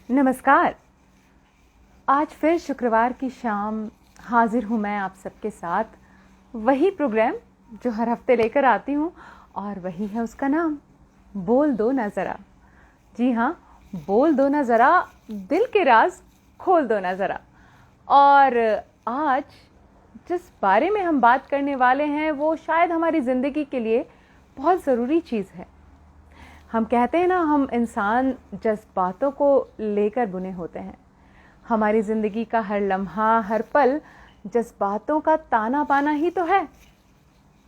नमस्कार। आज फिर शुक्रवार की शाम हाजिर हूँ मैं आप सबके साथ, वही प्रोग्राम जो हर हफ्ते लेकर आती हूँ, और वही है उसका नाम, बोल दो ना ज़रा। जी हाँ, बोल दो ना ज़रा, दिल के राज खोल दो ना ज़रा। और आज जिस बारे में हम बात करने वाले हैं वो शायद हमारी ज़िंदगी के लिए बहुत ज़रूरी चीज़ है। हम कहते हैं ना, हम इंसान जज्बातों को लेकर बुने होते हैं। हमारी ज़िंदगी का हर लम्हा, हर पल जज्बातों का ताना बाना ही तो है।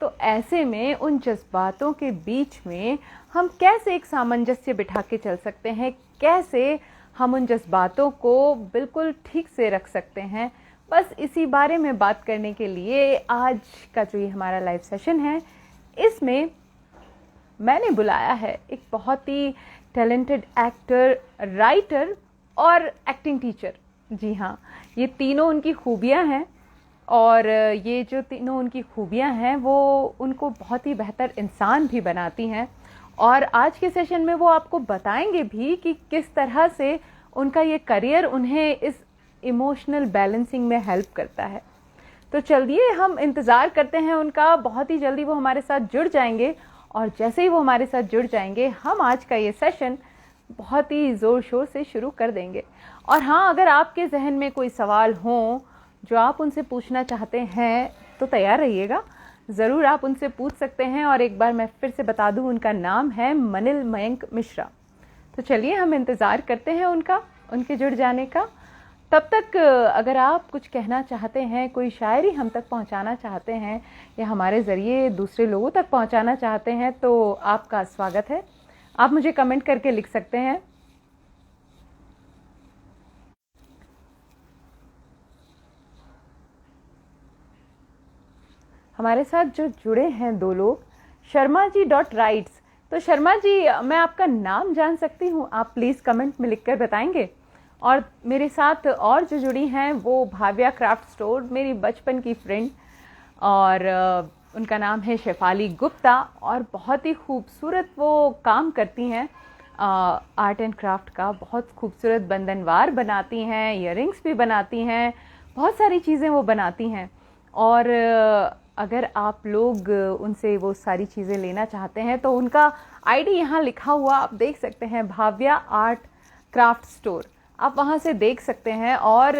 तो ऐसे में उन जज्बातों के बीच में हम कैसे एक सामंजस्य बिठा के चल सकते हैं, कैसे हम उन जज्बातों को बिल्कुल ठीक से रख सकते हैं, बस इसी बारे में बात करने के लिए आज का जो ये हमारा लाइव सेशन है, इसमें मैंने बुलाया है एक बहुत ही टैलेंटेड एक्टर, राइटर और एक्टिंग टीचर। जी हाँ, ये तीनों उनकी खूबियाँ हैं, और ये जो तीनों उनकी खूबियाँ हैं वो उनको बहुत ही बेहतर इंसान भी बनाती हैं। और आज के सेशन में वो आपको बताएंगे भी कि किस तरह से उनका ये करियर उन्हें इस इमोशनल बैलेंसिंग में हेल्प करता है। तो चलिए, हम इंतज़ार करते हैं उनका। बहुत ही जल्दी वो हमारे साथ जुड़ जाएंगे, और जैसे ही वो हमारे साथ जुड़ जाएंगे हम आज का ये सेशन बहुत ही ज़ोर शोर से शुरू कर देंगे। और हाँ, अगर आपके जहन में कोई सवाल हो जो आप उनसे पूछना चाहते हैं तो तैयार रहिएगा, ज़रूर आप उनसे पूछ सकते हैं। और एक बार मैं फिर से बता दूं, उनका नाम है मनिल मयंक मिश्रा। तो चलिए, हम इंतज़ार करते हैं उनके जुड़ जाने का। तब तक अगर आप कुछ कहना चाहते हैं, कोई शायरी हम तक पहुंचाना चाहते हैं या हमारे ज़रिए दूसरे लोगों तक पहुंचाना चाहते हैं, तो आपका स्वागत है। आप मुझे कमेंट करके लिख सकते हैं। हमारे साथ जो जुड़े हैं दो लोग, शर्मा जी .राइट्स। तो शर्मा जी, मैं आपका नाम जान सकती हूँ? आप प्लीज़ कमेंट में लिखकर बताएंगे। और मेरे साथ और जो जुड़ी हैं वो भाव्या क्राफ्ट स्टोर, मेरी बचपन की फ्रेंड, और उनका नाम है शेफाली गुप्ता, और बहुत ही खूबसूरत वो काम करती हैं आर्ट एंड क्राफ्ट का। बहुत खूबसूरत बंधनवार बनाती हैं, ईयरिंग्स भी बनाती हैं, बहुत सारी चीज़ें वो बनाती हैं। और अगर आप लोग उनसे वो सारी चीज़ें लेना चाहते हैं तो उनका आईडी यहाँ लिखा हुआ आप देख सकते हैं, भाव्या आर्ट क्राफ्ट स्टोर। आप वहाँ से देख सकते हैं। और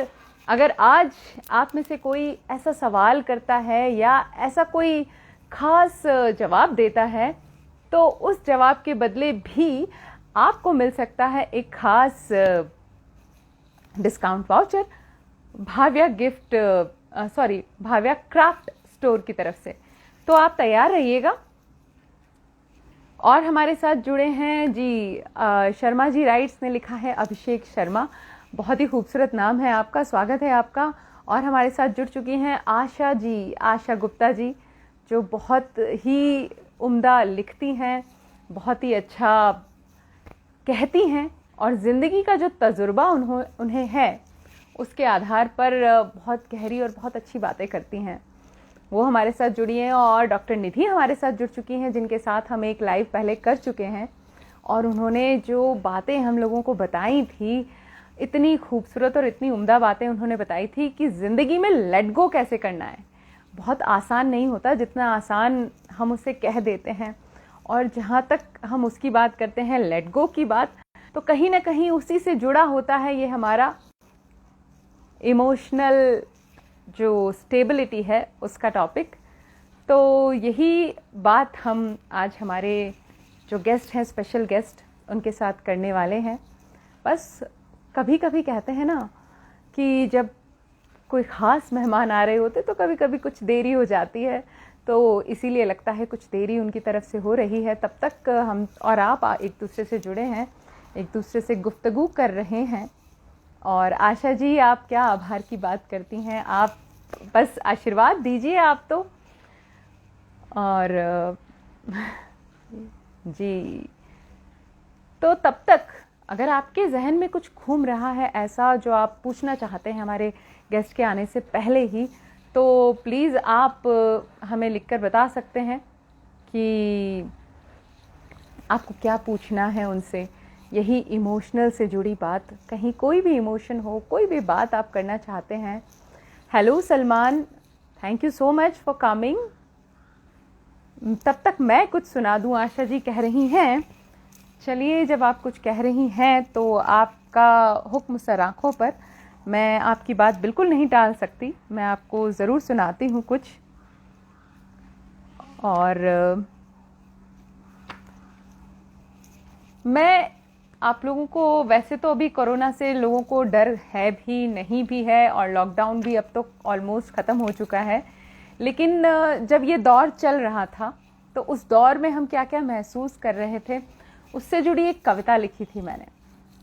अगर आज आप में से कोई ऐसा सवाल करता है या ऐसा कोई ख़ास जवाब देता है, तो उस जवाब के बदले भी आपको मिल सकता है एक ख़ास discount voucher Bhavya craft store की तरफ से। तो आप तैयार रहिएगा। और हमारे साथ जुड़े हैं जी शर्मा जी राइट्स ने लिखा है अभिषेक शर्मा। बहुत ही खूबसूरत नाम है आपका, स्वागत है आपका। और हमारे साथ जुड़ चुकी हैं आशा जी, आशा गुप्ता जी, जो बहुत ही उम्दा लिखती हैं, बहुत ही अच्छा कहती हैं, और ज़िंदगी का जो तजुर्बा उन्हें है उसके आधार पर बहुत गहरी और बहुत अच्छी बातें करती हैं। वो हमारे साथ जुड़ी हैं। और डॉक्टर निधि हमारे साथ जुड़ चुकी हैं, जिनके साथ हम एक लाइव पहले कर चुके हैं, और उन्होंने जो बातें हम लोगों को बताई थी, इतनी खूबसूरत और इतनी उम्दा बातें उन्होंने बताई थी कि ज़िंदगी में लेट गो कैसे करना है। बहुत आसान नहीं होता जितना आसान हम उसे कह देते हैं। और जहाँ तक हम उसकी बात करते हैं, लेट गो की बात, तो कहीं ना कहीं उसी से जुड़ा होता है ये हमारा इमोशनल जो स्टेबिलिटी है उसका टॉपिक। तो यही बात हम आज हमारे जो गेस्ट हैं, स्पेशल गेस्ट, उनके साथ करने वाले हैं। बस कभी कभी कहते हैं ना कि जब कोई ख़ास मेहमान आ रहे होते तो कभी कभी कुछ देरी हो जाती है, तो इसीलिए लगता है कुछ देरी उनकी तरफ से हो रही है। तब तक हम और आप एक दूसरे से जुड़े हैं, एक दूसरे से गुफ्तगू कर रहे हैं। और आशा जी, आप क्या आभार की बात करती हैं, आप बस आशीर्वाद दीजिए आप तो। और जी, तो तब तक अगर आपके जहन में कुछ घूम रहा है ऐसा जो आप पूछना चाहते हैं हमारे गेस्ट के आने से पहले ही, तो प्लीज़ आप हमें लिखकर बता सकते हैं कि आपको क्या पूछना है उनसे, यही इमोशनल से जुड़ी बात, कहीं कोई भी इमोशन हो, कोई भी बात आप करना चाहते हैं। Hello Salman, thank you so much for coming. तब तक मैं कुछ सुना दूं, आशा जी कह रही हैं। चलिए, जब आप कुछ कह रही हैं तो आपका हुक्म सर आँखों पर, मैं आपकी बात बिल्कुल नहीं टाल सकती, मैं आपको ज़रूर सुनाती हूँ कुछ। और मैं आप लोगों को, वैसे तो अभी कोरोना से लोगों को डर है भी, नहीं भी है, और लॉकडाउन भी अब तो ऑलमोस्ट ख़त्म हो चुका है, लेकिन जब ये दौर चल रहा था तो उस दौर में हम क्या क्या महसूस कर रहे थे, उससे जुड़ी एक कविता लिखी थी मैंने।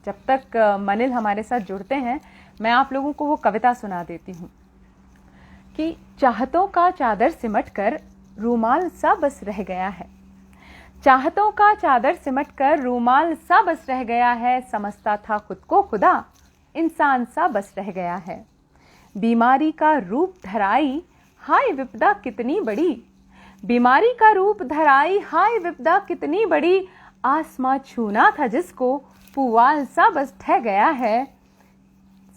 जब तक मनिल हमारे साथ जुड़ते हैं, मैं आप लोगों को वो कविता सुना देती हूँ कि चाहतों का चादर सिमट कर रूमाल सा बस रह गया है, चाहतों का चादर सिमट कर रूमाल सा बस रह गया है, समझता था खुद को खुदा इंसान सा बस रह गया है। बीमारी का रूप धराई हाय विपदा कितनी बड़ी, बीमारी का रूप धराई हाय विपदा कितनी बड़ी, आसमां छूना था जिसको पुवाल सा बस ढह गया है,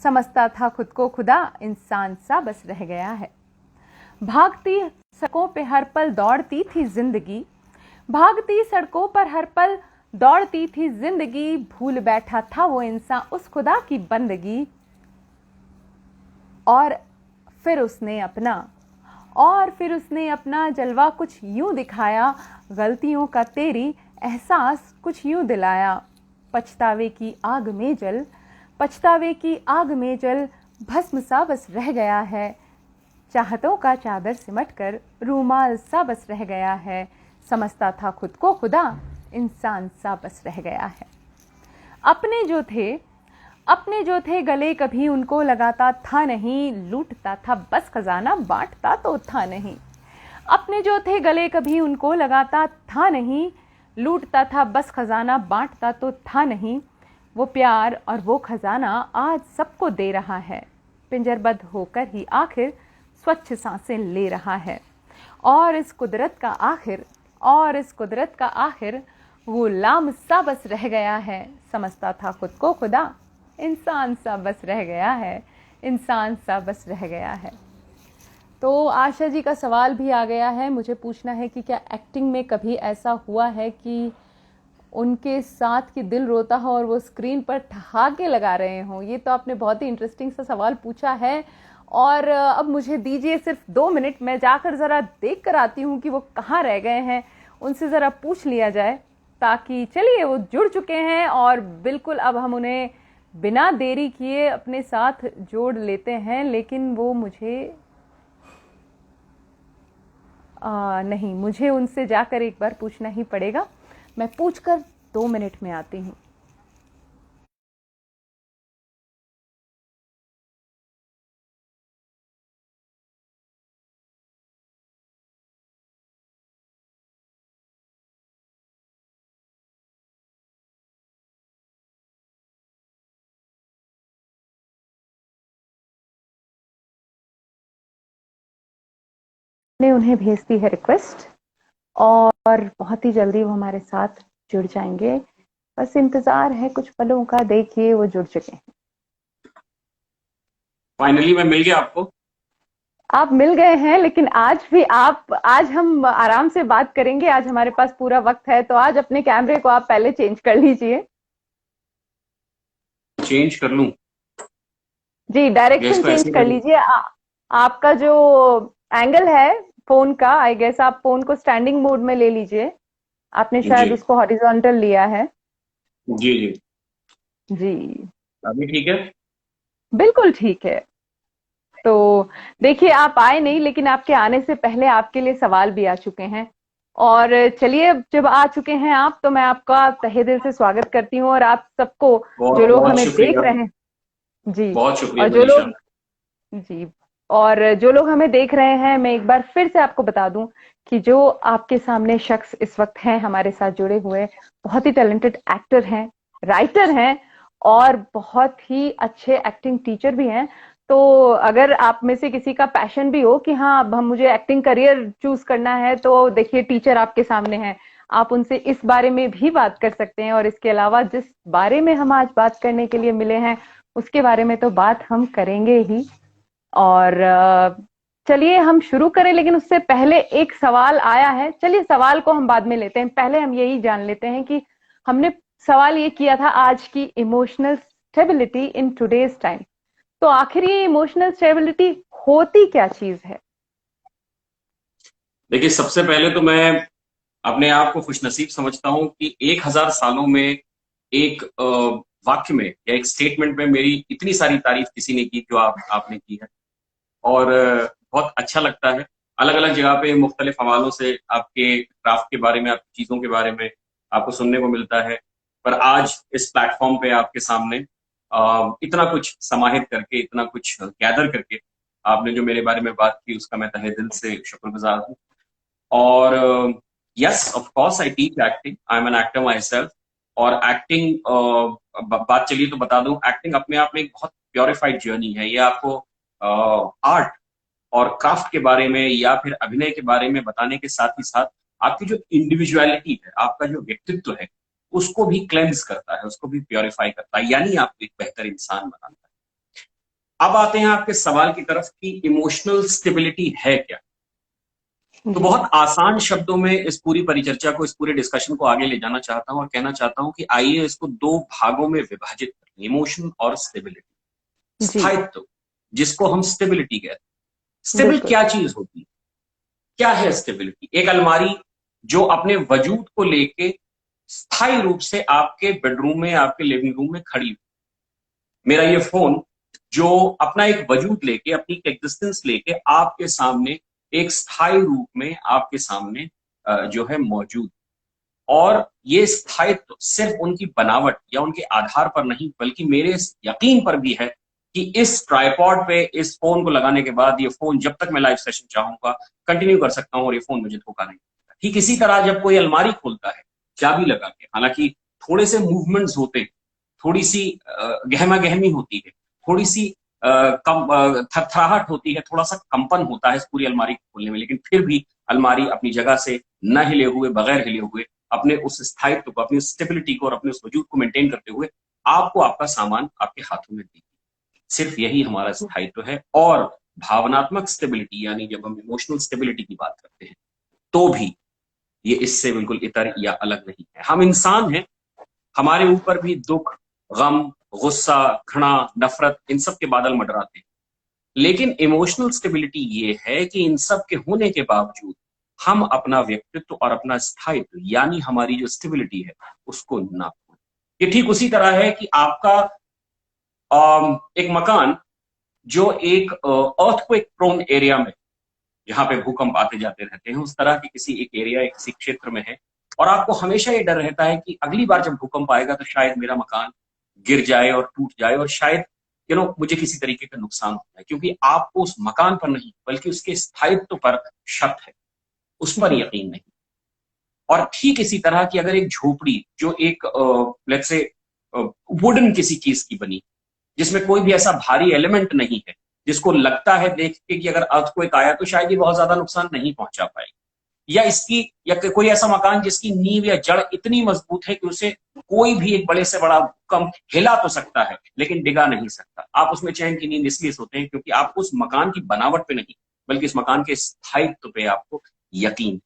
समझता था खुद को खुदा इंसान सा बस रह गया है। भागती सड़कों पे हर पल दौड़ती थी जिंदगी, भागती सड़कों पर हर पल दौड़ती थी जिंदगी, भूल बैठा था वो इंसान उस खुदा की बंदगी। और फिर उसने अपना जलवा कुछ यूं दिखाया, गलतियों का तेरी एहसास कुछ यूं दिलाया, पछतावे की आग में जल, पछतावे की आग में जल, भस्म सा बस रह गया है, चाहतों का चादर सिमट कर रूमाल सा बस रह गया है, समझता था खुद को खुदा इंसान सा बस रह गया है। अपने जो थे गले कभी उनको लगाता था नहीं, लूटता था बस खजाना बांटता तो था नहीं। अपने जो थे गले कभी उनको लगाता था नहीं, लूटता था बस खजाना बांटता तो था नहीं। वो प्यार और वो खजाना आज सबको दे रहा है, पिंजरबद्ध होकर ही आखिर स्वच्छ सांसें ले रहा है। और इस कुदरत का आखिर गुलाम सा बस रह गया है, समझता था खुद को खुदा इंसान सा बस रह गया है, इंसान सा बस रह गया है। तो आशा जी का सवाल भी आ गया है, मुझे पूछना है कि क्या एक्टिंग में कभी ऐसा हुआ है कि उनके साथ की दिल रोता हो और वो स्क्रीन पर ठहाके लगा रहे हों? ये तो आपने बहुत ही इंटरेस्टिंग सा सवाल पूछा है। और अब मुझे दीजिए सिर्फ 2 मिनट, मैं जाकर ज़रा देख कर आती हूँ कि वो कहाँ रह गए हैं, उनसे ज़रा पूछ लिया जाए, ताकि चलिए वो जुड़ चुके हैं और बिल्कुल अब हम उन्हें बिना देरी किए अपने साथ जोड़ लेते हैं। लेकिन वो मुझे नहीं, मुझे उनसे जाकर एक बार पूछना ही पड़ेगा। मैं पूछकर 2 मिनट में आती हूँ। ने उन्हें भेजती है रिक्वेस्ट और बहुत ही जल्दी वो हमारे साथ जुड़ जाएंगे। बस इंतजार है कुछ पलों का, देखिए वो जुड़ चुके हैं। फाइनली मैं मिल गया आपको। आप मिल गए हैं, लेकिन आज हम आराम से बात करेंगे। आज हमारे पास पूरा वक्त है, तो आज अपने कैमरे को आप पहले चेंज कर लीजिए। चेंज कर लूं? जी, डायरेक्शन गैस को चेंज ऐसे कर कर। लीजिए। आपका जो एंगल है फोन का, आई गेस आप फोन को स्टैंडिंग मोड में ले लीजिए। आपने जी शायद उसको हॉरिजॉन्टल लिया है। जी जी। जी, अभी ठीक है? बिल्कुल ठीक है। तो देखिए, आप आए नहीं, लेकिन आपके आने से पहले आपके लिए सवाल भी आ चुके हैं। और चलिए, जब आ चुके हैं आप, तो मैं आपका तहे दिल से स्वागत करती हूँ। और आप सबको, जो बहुत लोग बहुत हमें देख शुक्रिया। रहे हैं, जी, बहुत शुक्रिया और जो मनीषा। लोग जी और जो लोग हमें देख रहे हैं, मैं एक बार फिर से आपको बता दूं कि जो आपके सामने शख्स इस वक्त हैं हमारे साथ जुड़े हुए, बहुत ही टैलेंटेड एक्टर हैं, राइटर हैं और बहुत ही अच्छे एक्टिंग टीचर भी हैं। तो अगर आप में से किसी का पैशन भी हो कि हाँ, अब हम मुझे एक्टिंग करियर चूज करना है, तो देखिए टीचर आपके सामने हैं। आप उनसे इस बारे में भी बात कर सकते हैं। और इसके अलावा जिस बारे में हम आज बात करने के लिए मिले हैं उसके बारे में तो बात हम करेंगे ही। और चलिए हम शुरू करें, लेकिन उससे पहले एक सवाल आया है। चलिए सवाल को हम बाद में लेते हैं, पहले हम यही जान लेते हैं कि हमने सवाल ये किया था आज की emotional stability in today's time. तो आखिर ये इमोशनल स्टेबिलिटी होती क्या चीज है? देखिए, सबसे पहले तो मैं अपने आप को खुशनसीब समझता हूं कि 1000 सालों में एक वाक्य में या एक स्टेटमेंट में मेरी इतनी सारी तारीफ किसी ने की जो आपने की है। और बहुत अच्छा लगता है। अलग अलग जगह पे मुख्तलिफ हवालों से आपके क्राफ्ट के बारे में, आपकी चीजों के बारे में आपको सुनने को मिलता है। पर आज इस प्लेटफॉर्म पे आपके सामने इतना कुछ समाहित करके, इतना कुछ गैदर करके आपने जो मेरे बारे में बात की, उसका मैं तहे दिल से शुक्रगुजार हूँ। और yes, of course I teach acting, I am an actor my self. और एक्टिंग, बात चलिए तो बता दूं, एक्टिंग अपने आप में एक बहुत प्योरिफाइड जर्नी है। ये आपको आर्ट और क्राफ्ट के बारे में या फिर अभिनय के बारे में बताने के साथ ही साथ आपकी जो इंडिविजुअलिटी है, आपका जो व्यक्तित्व है, उसको भी क्लेंस करता है, उसको भी प्योरीफाई करता है, यानी आपको एक बेहतर इंसान बनाता है। अब आते हैं आपके सवाल की तरफ कि इमोशनल स्टेबिलिटी है क्या। तो बहुत आसान शब्दों में इस पूरी परिचर्चा को, इस पूरे डिस्कशन को आगे ले जाना चाहता हूं और कहना चाहता हूं कि आइए इसको दो भागों में विभाजित करें, इमोशन और स्टेबिलिटी, स्थायित्व, जिसको हम स्टेबिलिटी कहते हैं। स्टेबल क्या चीज होती है? क्या है स्टेबिलिटी? एक अलमारी जो अपने वजूद को लेके स्थायी रूप से आपके बेडरूम में, आपके लिविंग रूम में खड़ी। मेरा ये फोन जो अपना एक वजूद लेके, अपनी एग्जिस्टेंस लेके आपके सामने एक स्थायी रूप में आपके सामने जो है मौजूद। और ये स्थायित्व सिर्फ उनकी बनावट या उनके आधार पर नहीं, बल्कि मेरे इस यकीन पर भी है कि इस ट्राइपॉड पे इस फोन को लगाने के बाद ये फोन जब तक मैं लाइव सेशन चाहूंगा कंटिन्यू कर सकता हूं और ये फोन मुझे धोखा नहीं देगा। ठीक इसी तरह जब कोई अलमारी खोलता है चाबी लगा के, हालांकि थोड़े से मूवमेंट्स होते हैं, थोड़ी सी गहमा गहमी होती है, थोड़ी सी थरथराहट होती है, थोड़ा सा कंपन होता है इस पूरी अलमारी को खोलने में, लेकिन फिर भी अलमारी अपनी जगह से न हिले हुए, बगैर हिले हुए, अपने उस स्थायित्व को, अपनी स्टेबिलिटी को और अपने उस वजूद को मेंटेन करते हुए आपको आपका सामान आपके हाथों में देगी। सिर्फ यही हमारा स्थायित्व है। और भावनात्मक स्टेबिलिटी, यानी जब हम इमोशनल स्टेबिलिटी की बात करते हैं, तो भी ये इससे बिल्कुल इतर या अलग नहीं है। हम इंसान हैं, हमारे ऊपर भी दुख, गम, गुस्सा, घृणा, नफरत, इन सब के बादल मंडराते हैं। लेकिन इमोशनल स्टेबिलिटी ये है कि इन सब के होने के बावजूद हम अपना व्यक्तित्व और अपना स्थायित्व, यानी हमारी जो स्टेबिलिटी है, उसको ना खोएं। ये ठीक उसी तरह है कि आपका एक मकान जो एक अर्थक्वेक प्रोन एरिया में, जहां पे भूकंप आते जाते रहते हैं, उस तरह के किसी एक एरिया, किसी क्षेत्र में है, और आपको हमेशा ये डर रहता है कि अगली बार जब भूकंप आएगा तो शायद मेरा मकान गिर जाए और टूट जाए और शायद मुझे किसी तरीके का नुकसान हो जाए, क्योंकि आपको उस मकान पर नहीं बल्कि उसके स्थायित्व पर शक है, उस पर यकीन नहीं। और ठीक इसी तरह की अगर एक झोपड़ी जो एक लेट्स से वुडन किसी चीज की बनी, जिसमें कोई भी ऐसा भारी एलिमेंट नहीं है, जिसको लगता है देख के कि अगर अर्थक्वेक आया तो शायद ये बहुत ज्यादा नुकसान नहीं पहुंचा पाएगी, या कोई ऐसा मकान जिसकी नींव या जड़ इतनी मजबूत है कि उसे कोई भी एक बड़े से बड़ा भूकंप हिला तो सकता है लेकिन डिगा नहीं सकता। आप उसमें चैन की नींद इसलिए सोते हैं क्योंकि आपको उस मकान की बनावट पे नहीं बल्कि इस मकान के स्थायित्व पे आपको यकीन।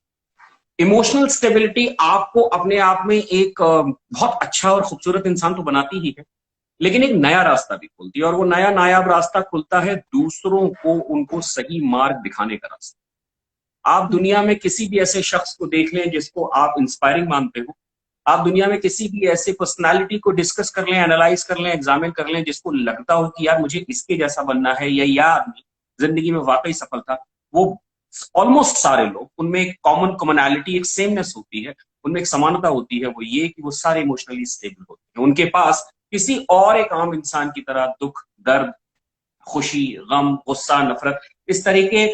इमोशनल स्टेबिलिटी आपको अपने आप में एक बहुत अच्छा और खूबसूरत इंसान तो बनाती ही है, लेकिन एक नया रास्ता भी खोलती है। और वो नया नायाब रास्ता खुलता है दूसरों को उनको सही मार्ग दिखाने का रास्ता। आप दुनिया में किसी भी ऐसे शख्स को देख लें जिसको आप इंस्पायरिंग मानते हो, आप दुनिया में किसी भी ऐसे पर्सनालिटी को डिस्कस कर लें, एनालाइज कर लें, एग्जामिन कर लें, जिसको लगता हो कि यार मुझे इसके जैसा बनना है, या यह आदमी जिंदगी में वाकई सफल था, वो ऑलमोस्ट सारे लोग, उनमें एक कॉमनैलिटी, एक सेमनेस होती है, उनमें एक समानता होती है, वो ये कि वो सारे इमोशनली स्टेबल होते हैं। उनके पास किसी और एक आम इंसान की तरह दुख, दर्द, खुशी, गम, गुस्सा, नफरत, इस तरीके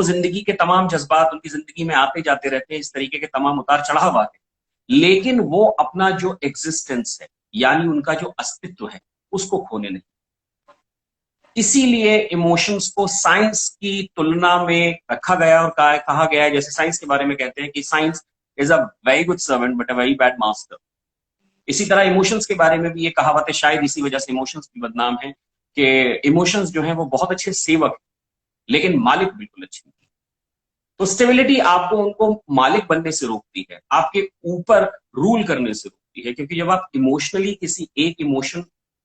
जिंदगी के तमाम जज्बात उनकी जिंदगी में आते जाते रहते हैं, इस तरीके के तमाम उतार चढ़ाव आते हैं, लेकिन वो अपना जो एग्जिस्टेंस है, यानी उनका जो अस्तित्व है, उसको खोने नहीं। इसीलिए इमोशंस को साइंस की तुलना में रखा गया और कहा गया है, जैसे साइंस के बारे में कहते हैं कि science is a very good servant but a very bad master. इसी तरह इमोशंस के बारे में भी ये कहावत है, शायद इसी वजह से इमोशंस भी बदनाम है कि इमोशंस जो है वो बहुत अच्छे सेवक लेकिन मालिक बिल्कुल अच्छे नहीं। तो स्टेबिलिटी आपको उनको मालिक बनने से रोकती है, आपके ऊपर रूल करने से रोकती है, क्योंकि जब आप इमोशनली किसी एक इमोशन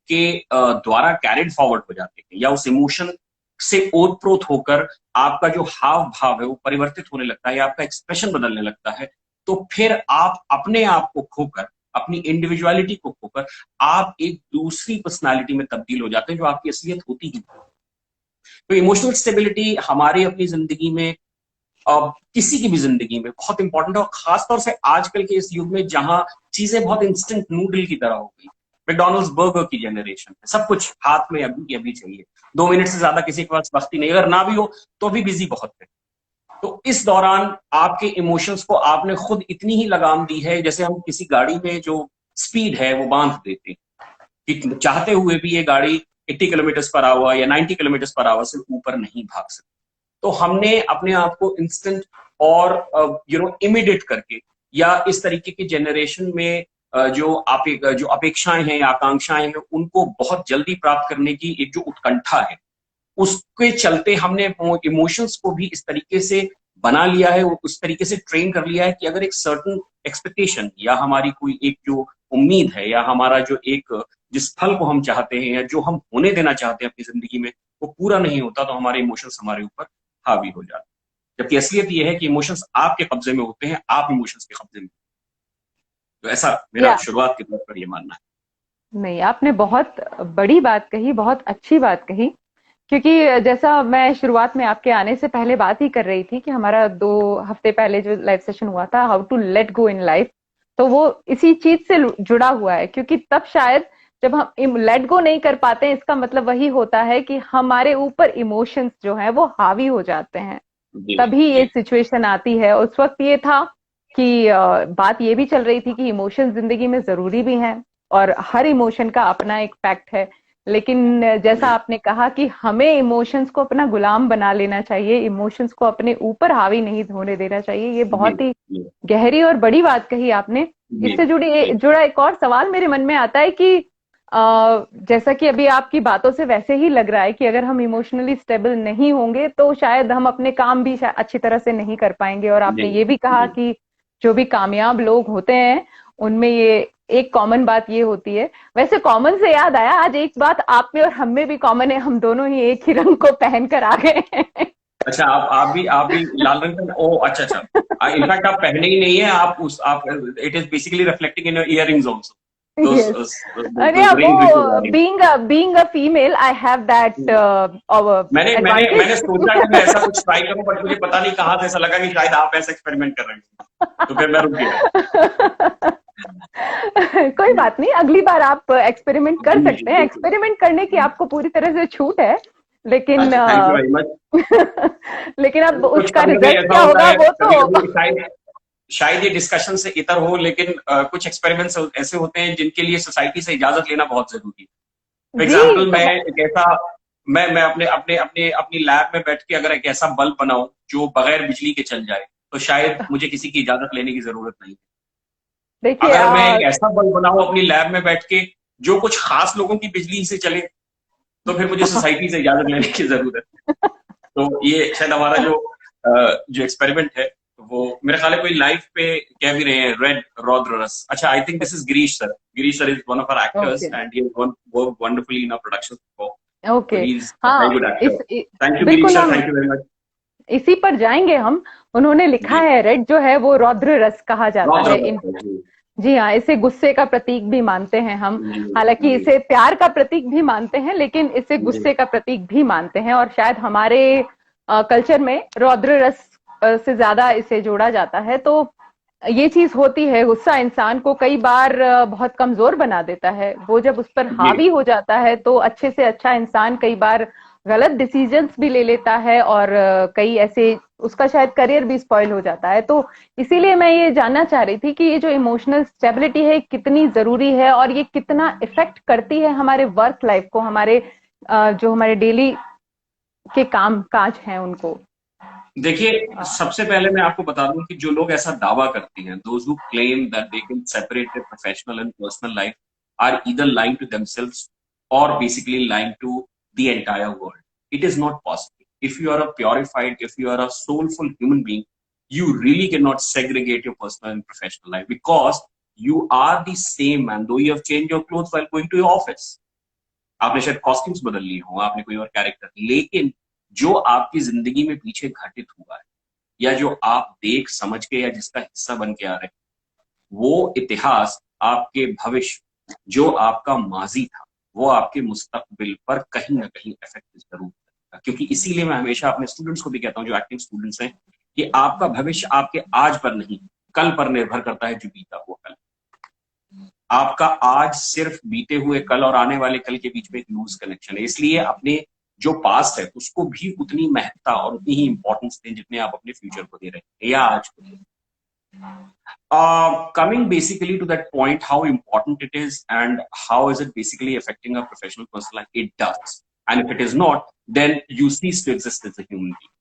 के द्वारा कैरिड फॉरवर्ड हो जाते हैं या उस इमोशन से ओतप्रोत होकर आपका जो हाव भाव है वो परिवर्तित होने लगता है, आपका एक्सप्रेशन बदलने लगता है, तो फिर आप अपने आप को खोकर, अपनी इंडिविजुअलिटी को खोकर आप एक दूसरी पर्सनालिटी में तब्दील हो जाते हैं जो आपकी असलियत होती ही। तो इमोशनल स्टेबिलिटी हमारी अपनी जिंदगी में, किसी की भी जिंदगी में बहुत इंपॉर्टेंट है, और खासतौर से आजकल के इस युग में जहां चीजें बहुत इंस्टेंट नूडल की तरह हो गई, मैकडॉनल्ड्स बर्गर की जनरेशन है, सब कुछ हाथ में अभी अभी चाहिए, 2 मिनट से ज्यादा किसी के पास वक्त ही नहीं, अगर ना भी हो तो भी बिजी बहुत है। तो इस दौरान आपके इमोशंस को आपने खुद इतनी ही लगाम दी है, जैसे हम किसी गाड़ी में जो स्पीड है वो बांध देते हैं कि चाहते हुए भी ये गाड़ी 80 किलोमीटर पर आवर या 90 किलोमीटर पर आवर से ऊपर नहीं भाग सकती। तो हमने अपने आप को इंस्टेंट और इमीडिएट करके, या इस तरीके की जनरेशन में जो अपेक्षाएं हैं, आकांक्षाएं हैं, उनको बहुत जल्दी प्राप्त करने की एक जो उत्कंठा है, उसके चलते हमने इमोशंस को भी इस तरीके से बना लिया है, उस तरीके से ट्रेन कर लिया है कि अगर एक सर्टन एक्सपेक्टेशन या हमारी कोई एक जो उम्मीद है, या हमारा जो एक जिस फल को हम चाहते हैं या जो हम होने देना चाहते हैं अपनी जिंदगी में, वो पूरा नहीं होता, तो हमारे इमोशंस हमारे ऊपर हावी हो जाते हैं। जबकि असलियत ये है कि इमोशंस आपके कब्जे में होते हैं, आप इमोशंस के कब्जे में। तो ऐसा मेरा शुरुआत के तौर पर ये मानना है। नहीं, आपने बहुत बड़ी बात कही, बहुत अच्छी बात कही, क्योंकि जैसा मैं शुरुआत में आपके आने से पहले बात ही कर रही थी कि हमारा 2 हफ्ते पहले जो लाइव सेशन हुआ था, how to let go in life, तो वो इसी चीज से जुड़ा हुआ है, क्योंकि तब शायद जब हम लेट गो नहीं कर पाते हैं, इसका मतलब वही होता है कि हमारे ऊपर इमोशंस जो है वो हावी हो जाते हैं, तभी ये सिचुएशन आती है। उस वक्त ये था कि बात ये भी चल रही थी कि इमोशंस जिंदगी में जरूरी भी हैं और हर इमोशन का अपना एक फैक्ट है, लेकिन जैसा आपने कहा कि हमें इमोशंस को अपना गुलाम बना लेना चाहिए, इमोशंस को अपने ऊपर हावी नहीं होने देना चाहिए। ये बहुत ही गहरी और बड़ी बात कही आपने। इससे जुड़ा एक और सवाल मेरे मन में आता है कि जैसा कि अभी आपकी बातों से वैसे ही लग रहा है कि अगर हम इमोशनली स्टेबल नहीं होंगे तो शायद हम अपने काम भी अच्छी तरह से नहीं कर पाएंगे। और आपने ये भी कहा कि जो भी कामयाब लोग होते हैं उनमें ये एक कॉमन बात ये होती है। वैसे कॉमन से याद आया, आज एक बात आप में और हम में भी कॉमन है, हम दोनों ही एक ही रंग को पहन कर आ गए हैं। अच्छा, आप भी लाल रंग का? ओ अच्छा, इनफैक्ट आप पहने ही नहीं है, आप it is basically reflecting in your earrings also. अरे वो being a female, I have that मैंने सोचा कि मैं ऐसा कुछ ट्राई करूं, बट मुझे पता नहीं कहां से ऐसा लगा कि शायद आप ऐसा एक्सपेरिमेंट कर रहे हैं, तो फिर मैं रुक गया। कोई बात नहीं, अगली बार आप एक्सपेरिमेंट कर सकते हैं। एक्सपेरिमेंट करने की आपको पूरी तरह से छूट है, लेकिन लेकिन अब उसका रिजल्ट क्या होगा वो तो शायद ये डिस्कशन से इतर हो, लेकिन कुछ एक्सपेरिमेंट्स ऐसे होते हैं जिनके लिए सोसाइटी से इजाजत लेना बहुत जरूरी है। फॉर एग्जाम्पल, मैं अपनी लैब में बैठ के अगर एक ऐसा बल्ब बनाऊं जो बगैर बिजली के चल जाए, तो शायद मुझे किसी की इजाजत लेने की जरूरत नहीं है। अगर मैं एक ऐसा बल्ब बनाऊं अपनी लैब में बैठ के जो कुछ खास लोगों की बिजली से चले, तो फिर मुझे सोसाइटी से इजाजत लेने की जरूरत है। तो ये शायद हमारा जो एक्सपेरिमेंट है वो मेरे ख्याल है कोई लाइव पे कह भी रहे हैं, रेड रौद्र रस। अच्छा, I think this is Girish sir. Girish sir is one of our actors and he has worked wonderfully in our production before. Okay, हाँ, thank you Girish sir, thank you very much. इसी पर जाएंगे हम। उन्होंने लिखा है रेड जो है वो रौद्र रस कहा जाता है। जी हाँ, इसे गुस्से का प्रतीक भी मानते हैं हम, हालांकि इसे प्यार का प्रतीक भी मानते हैं, लेकिन इसे गुस्से का प्रतीक भी मानते हैं। और शायद हमारे कल्चर में रौद्र रस से ज्यादा इसे जोड़ा जाता है। तो ये चीज होती है, गुस्सा इंसान को कई बार बहुत कमजोर बना देता है। वो जब उस पर हावी हो जाता है तो अच्छे से अच्छा इंसान कई बार गलत डिसीजंस भी ले लेता है, और कई ऐसे उसका शायद करियर भी स्पॉइल हो जाता है। तो इसीलिए मैं ये जानना चाह रही थी कि ये जो इमोशनल स्टेबिलिटी है कितनी जरूरी है, और ये कितना इफेक्ट करती है हमारे वर्क लाइफ को, हमारे जो हमारे डेली के काम काज हैं उनको। देखिए, सबसे पहले मैं आपको बता दूं कि जो लोग ऐसा दावा करते हैं, those who claim that they can separate their professional and personal life, are either lying to themselves और basically lying to the entire world. It is not possible. If you are a purified, if you are a soulful human being, you really cannot segregate your personal and professional life, because you are the same man, though you have changed your clothes while going to your office. आपने शायद costumes बदल ली हो, आपने कोई और character, लेकिन जो आपकी जिंदगी में पीछे घटित हुआ है, या जो आप देख समझ के या जिसका हिस्सा बन के आ रहे हैं, वो इतिहास आपके भविष्य, जो आपका माजी था, वो आपके मुस्तकबिल पर कहीं ना कहीं इफेक्ट जरूर करेगा। क्योंकि इसीलिए मैं हमेशा अपने स्टूडेंट्स को भी कहता हूँ, जो एक्टिंग स्टूडेंट्स हैं, कि आपका भविष्य आपके आज पर नहीं, कल पर निर्भर करता है, जो बीता हुआ कल। आपका आज सिर्फ बीते हुए कल और आने वाले कल के बीच में एक लूज कनेक्शन है। इसलिए अपने जो पास्ट है उसको भी उतनी महत्ता और उतनी ही इंपॉर्टेंस दें जितने आप अपने फ्यूचर को दे रहे हैं या आज को। Coming basically to that point, how important it is and how is it basically affecting our professional personal life? It does. And if it is not, then you cease to exist as a human being.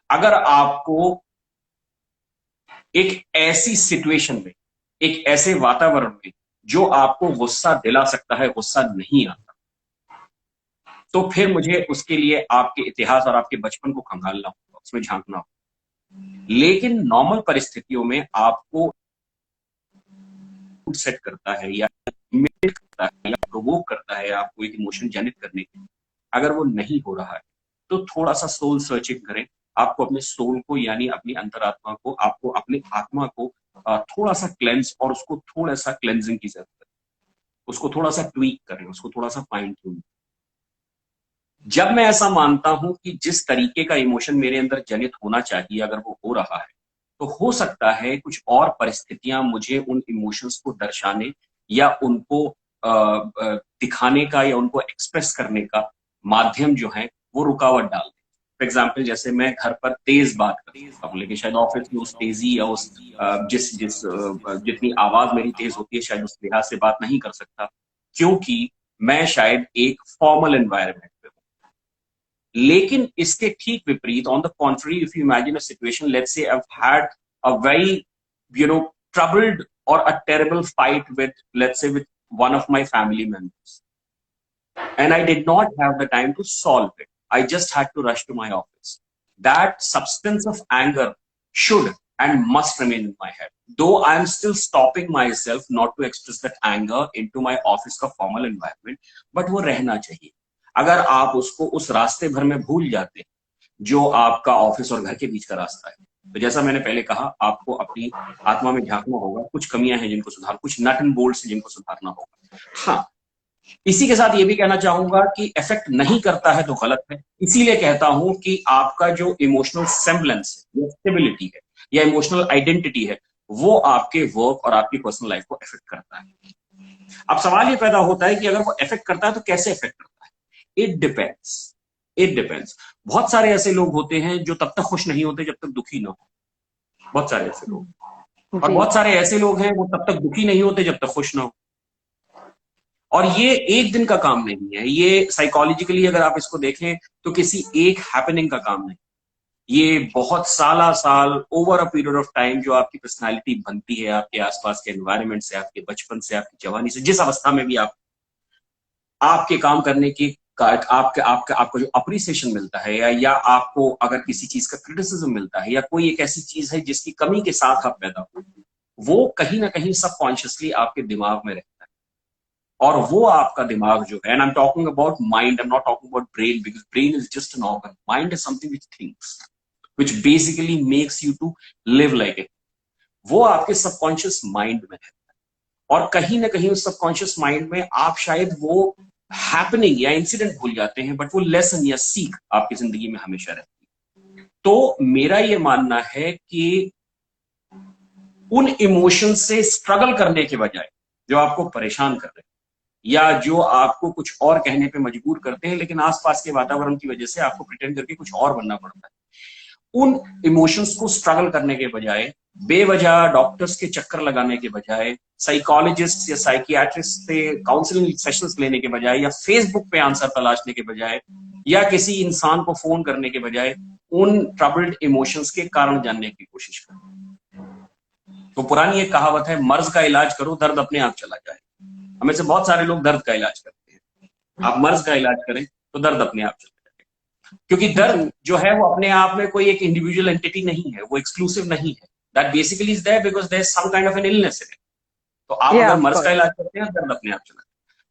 अगर आपको एक ऐसी situation में, एक ऐसे वातावरण में जो आपको गुस्सा दिला सकता है, गुस्सा नहीं आता, तो फिर मुझे उसके लिए आपके इतिहास और आपके बचपन को खंगालना होगा, उसमें झांकना होगा। लेकिन नॉर्मल परिस्थितियों में आपको सेट करता है या करता है या प्रोवोक करता है आपको एक इमोशन जनित करने के लिए, अगर वो नहीं हो रहा है तो थोड़ा सा सोल सर्चिंग करें। आपको अपने सोल को, यानी अपनी अंतरात्मा को, आपको अपनी आत्मा को थोड़ा सा क्लेंस और उसको थोड़ा सा क्लेंजिंग की जरूरत है। उसको थोड़ा सा ट्वीक करें, उसको थोड़ा सा फाइन ट्यून। जब मैं ऐसा मानता हूं कि जिस तरीके का इमोशन मेरे अंदर जनित होना चाहिए अगर वो हो रहा है, तो हो सकता है कुछ और परिस्थितियां मुझे उन इमोशंस को दर्शाने या उनको दिखाने का या उनको एक्सप्रेस करने का माध्यम जो है वो रुकावट डाल दे। फॉर एग्जाम्पल, जैसे मैं घर पर तेज बात करता हूँ, लेकिन शायद ऑफिस में उस तेजी या उस जितनी आवाज मेरी तेज होती है, शायद उस लिहाज से बात नहीं कर सकता, क्योंकि मैं शायद एक फॉर्मल एनवायरनमेंट पे हूँ। लेकिन इसके ठीक विपरीत, on the contrary, if you imagine a situation, let's say I had a very troubled or a terrible fight with, let's say, with one of my family members, and I did not have the time to solve it. I just had to rush to my office. That substance of anger should and must remain in my head, though I am still stopping myself not to express that anger into my office का formal environment, but वो रहना चाहिए। अगर आप उसको उस रास्ते भर में भूल जाते जो आपका ऑफिस और घर के बीच का रास्ता है, तो जैसा मैंने पहले कहा, आपको अपनी आत्मा में झांकना होगा, कुछ कमियां हैं जिनको सुधार, कुछ नट एंड बोल्ट्स जिनको सुधारना होगा। हाँ, इसी के साथ ये भी कहना चाहूंगा कि इफेक्ट नहीं करता है तो गलत है। इसीलिए कहता हूं कि आपका जो इमोशनल सेम्बलेंस है, स्टेबिलिटी है या इमोशनल आइडेंटिटी है, वो आपके वर्क और आपकी पर्सनल लाइफ को इफेक्ट करता है। अब सवाल ये पैदा होता है कि अगर वो इफेक्ट करता है तो कैसे इफेक्ट करता है? It depends. बहुत सारे ऐसे लोग होते हैं जो तब तक खुश नहीं होते जब तक दुखी ना हो। बहुत सारे ऐसे लोग, और बहुत सारे ऐसे लोग हैं वो तब तक दुखी नहीं होते जब तक खुश ना हो। और ये एक दिन का काम नहीं है, ये साइकोलॉजिकली अगर आप इसको देखें तो किसी एक हैपनिंग का काम नहीं, ये बहुत साल over a period of time जो आपकी पर्सनालिटी बनती है, आपके आसपास के एनवायरनमेंट से, आपके बचपन से, आपकी जवानी से, जिस अवस्था में भी आपके काम करने की आपको जो अप्रिसिएशन मिलता है या आपको अगर किसी चीज का क्रिटिसिज्म मिलता है या कोई एक ऐसी चीज है जिसकी कमी के साथ आप पैदा हो, वो कहीं ना कहीं सबकॉन्शियसली आपके दिमाग में रहता है। और वो आपका दिमाग जो है, and I am talking about mind, I am not talking about brain, because brain is just an organ, mind is something which thinks, which basically makes you to live like it. वो आपके subconscious mind में है, और कहीं ना कहीं उस subconscious mind में आप शायद वो हैपनिंग या इंसिडेंट भूल जाते हैं, बट वो लेसन या सीख आपकी जिंदगी में हमेशा रहती है। तो मेरा ये मानना है कि उन इमोशन से स्ट्रगल करने के बजाय जो आपको परेशान कर रहे हैं या जो आपको कुछ और कहने पे मजबूर करते हैं, लेकिन आसपास के वातावरण की वजह से आपको प्रिटेंड करके कुछ और बनना पड़ता है, उन इमोशंस को स्ट्रगल करने के बजाय, बेवजह डॉक्टर्स के चक्कर लगाने के बजाय, साइकोलॉजिस्ट या साइकियाट्रिस्ट से काउंसलिंग सेशंस लेने के बजाय, या फेसबुक पे आंसर तलाशने के बजाय, या किसी इंसान को फोन करने के बजाय, उन ट्रबल्ड इमोशंस के कारण जानने की कोशिश करें। तो पुरानी एक कहावत है, मर्ज का इलाज करो दर्द अपने आप चला जाए। हमें से बहुत सारे लोग दर्द का इलाज करते हैं, आप मर्ज का इलाज करें तो दर्द अपने आप चला जाए। क्योंकि दर्द जी। जो है वो अपने आप में कोई एक इंडिविजुअल एंटिटी नहीं है, वो एक्सक्लूसिव नहीं है। That basically is there because there is some kind of an illness in it. तो आप या अगर ऑफ मर्ज का कोर्स। इलाज करते हैं, दर्द अपने आप चला जाए।